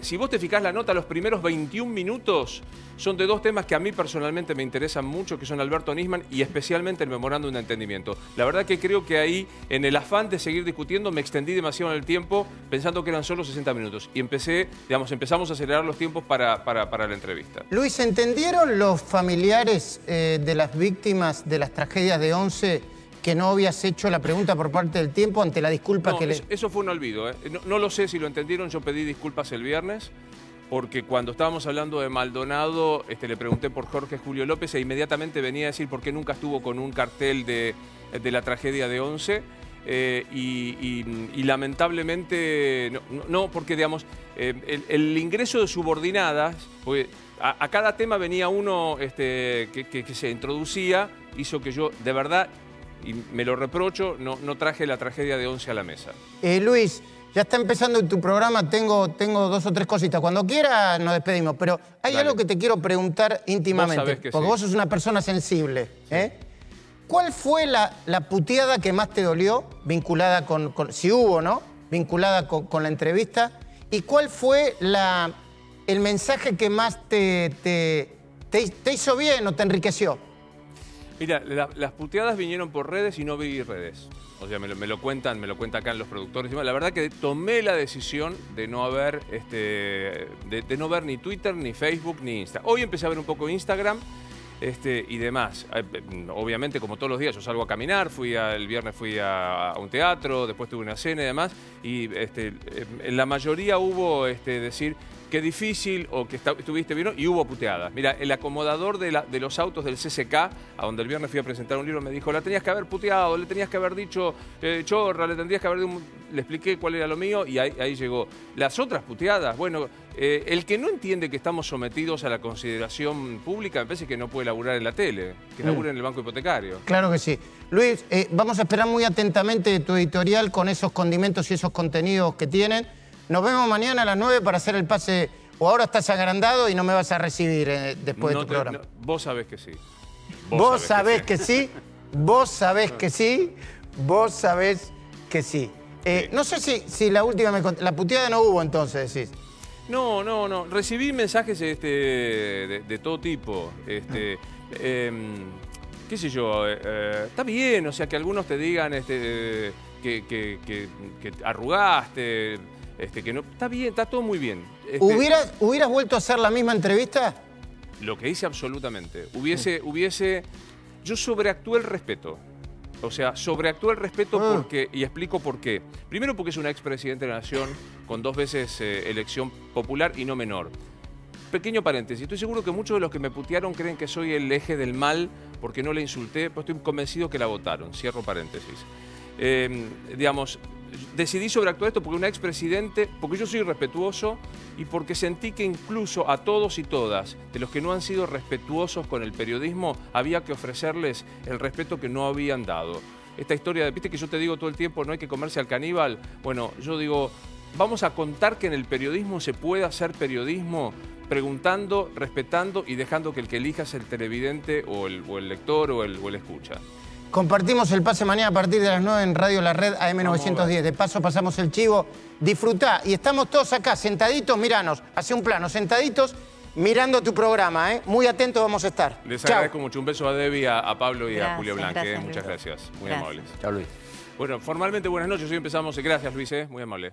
Si vos te fijás la nota, los primeros 21 minutos son de dos temas que a mí personalmente me interesan mucho, que son Alberto Nisman y especialmente el memorándum de entendimiento. La verdad que creo que ahí, en el afán de seguir discutiendo, me extendí demasiado en el tiempo, pensando que eran solo 60 minutos. Y empezamos a acelerar los tiempos para la entrevista. Luis, ¿entendieron los familiares de las víctimas de las tragedias de Once que no habías hecho la pregunta por parte del tiempo ante la disculpa que le... Eso fue un olvido. No lo sé si lo entendieron, yo pedí disculpas el viernes, porque cuando estábamos hablando de Maldonado, le pregunté por Jorge Julio López e inmediatamente venía a decir por qué nunca estuvo con un cartel de la tragedia de Once. Y lamentablemente no, porque digamos, el ingreso de subordinadas, pues, a cada tema venía uno que se introducía, hizo que yo, de verdad, y me lo reprocho, no traje la tragedia de Once a la mesa. Luis, ya está empezando tu programa, tengo 2 o 3 cositas. Cuando quiera nos despedimos, pero hay algo que te quiero preguntar íntimamente, porque vos sos una persona sensible. ¿Sí? ¿Cuál fue la puteada que más te dolió, vinculada con si hubo, ¿no? Vinculada con la entrevista? ¿Y cuál fue el mensaje que más te hizo bien o te enriqueció? Mira, las puteadas vinieron por redes y no vi redes. O sea, me lo cuentan acá los productores. La verdad que tomé la decisión de no ver, no ver ni Twitter, ni Facebook, ni Insta. Hoy empecé a ver un poco Instagram y demás. Obviamente, como todos los días, yo salgo a caminar, el viernes fui a un teatro, después tuve una cena y demás, y en la mayoría hubo decir qué difícil o que estuviste bien, y hubo puteadas. Mira, el acomodador de los autos del CCK, a donde el viernes fui a presentar un libro, me dijo, la tenías que haber puteado, le tenías que haber dicho chorra, le tendrías que haber... Le expliqué cuál era lo mío y ahí llegó. Las otras puteadas, bueno, el que no entiende que estamos sometidos a la consideración pública, me parece que no puede laburar en la tele, que labure en el banco hipotecario. Claro que sí. Luis, vamos a esperar muy atentamente tu editorial con esos condimentos y esos contenidos que tienen. Nos vemos mañana a las 9 para hacer el pase. O ahora estás agrandado y no me vas a recibir después de tu programa. Vos sabés que sí. Vos sabés que sí. Vos sabés que sí. Vos sabés que sí. No sé si la última la puteada no hubo entonces, decís. No. Recibí mensajes de todo tipo. Qué sé yo, está bien, o sea, que algunos te digan que arrugaste, que no. Está bien, está todo muy bien. ¿Hubieras vuelto a hacer la misma entrevista? Lo que hice absolutamente. Yo sobreactué el respeto. O sea, sobreactué el respeto porque, y explico por qué. Primero porque es una expresidente de la Nación con 2 veces elección popular y no menor. Pequeño paréntesis, estoy seguro que muchos de los que me putearon creen que soy el eje del mal porque no la insulté, pero estoy convencido que la votaron. Cierro paréntesis. Digamos, decidí sobreactuar esto porque una expresidente, porque yo soy respetuoso y porque sentí que incluso a todos y todas de los que no han sido respetuosos con el periodismo había que ofrecerles el respeto que no habían dado. Esta historia de, viste que yo te digo todo el tiempo, no hay que comerse al caníbal. Bueno, yo digo, vamos a contar que en el periodismo se puede hacer periodismo preguntando, respetando y dejando que el que elija es el televidente o el lector o el escucha. Compartimos el pase mañana a partir de las 9 en Radio La Red AM910. De paso pasamos el chivo. Disfrutá. Y estamos todos acá, sentaditos, miranos, hacia un plano, sentaditos, mirando tu programa. Muy atentos vamos a estar. Les agradezco mucho. Un beso a Debbie, a Pablo y a Julio Blanque. Muchas gracias. Muy Gracias. amables. Chao, Luis. Bueno, formalmente buenas noches. Hoy empezamos. Gracias, Luis. Muy amable.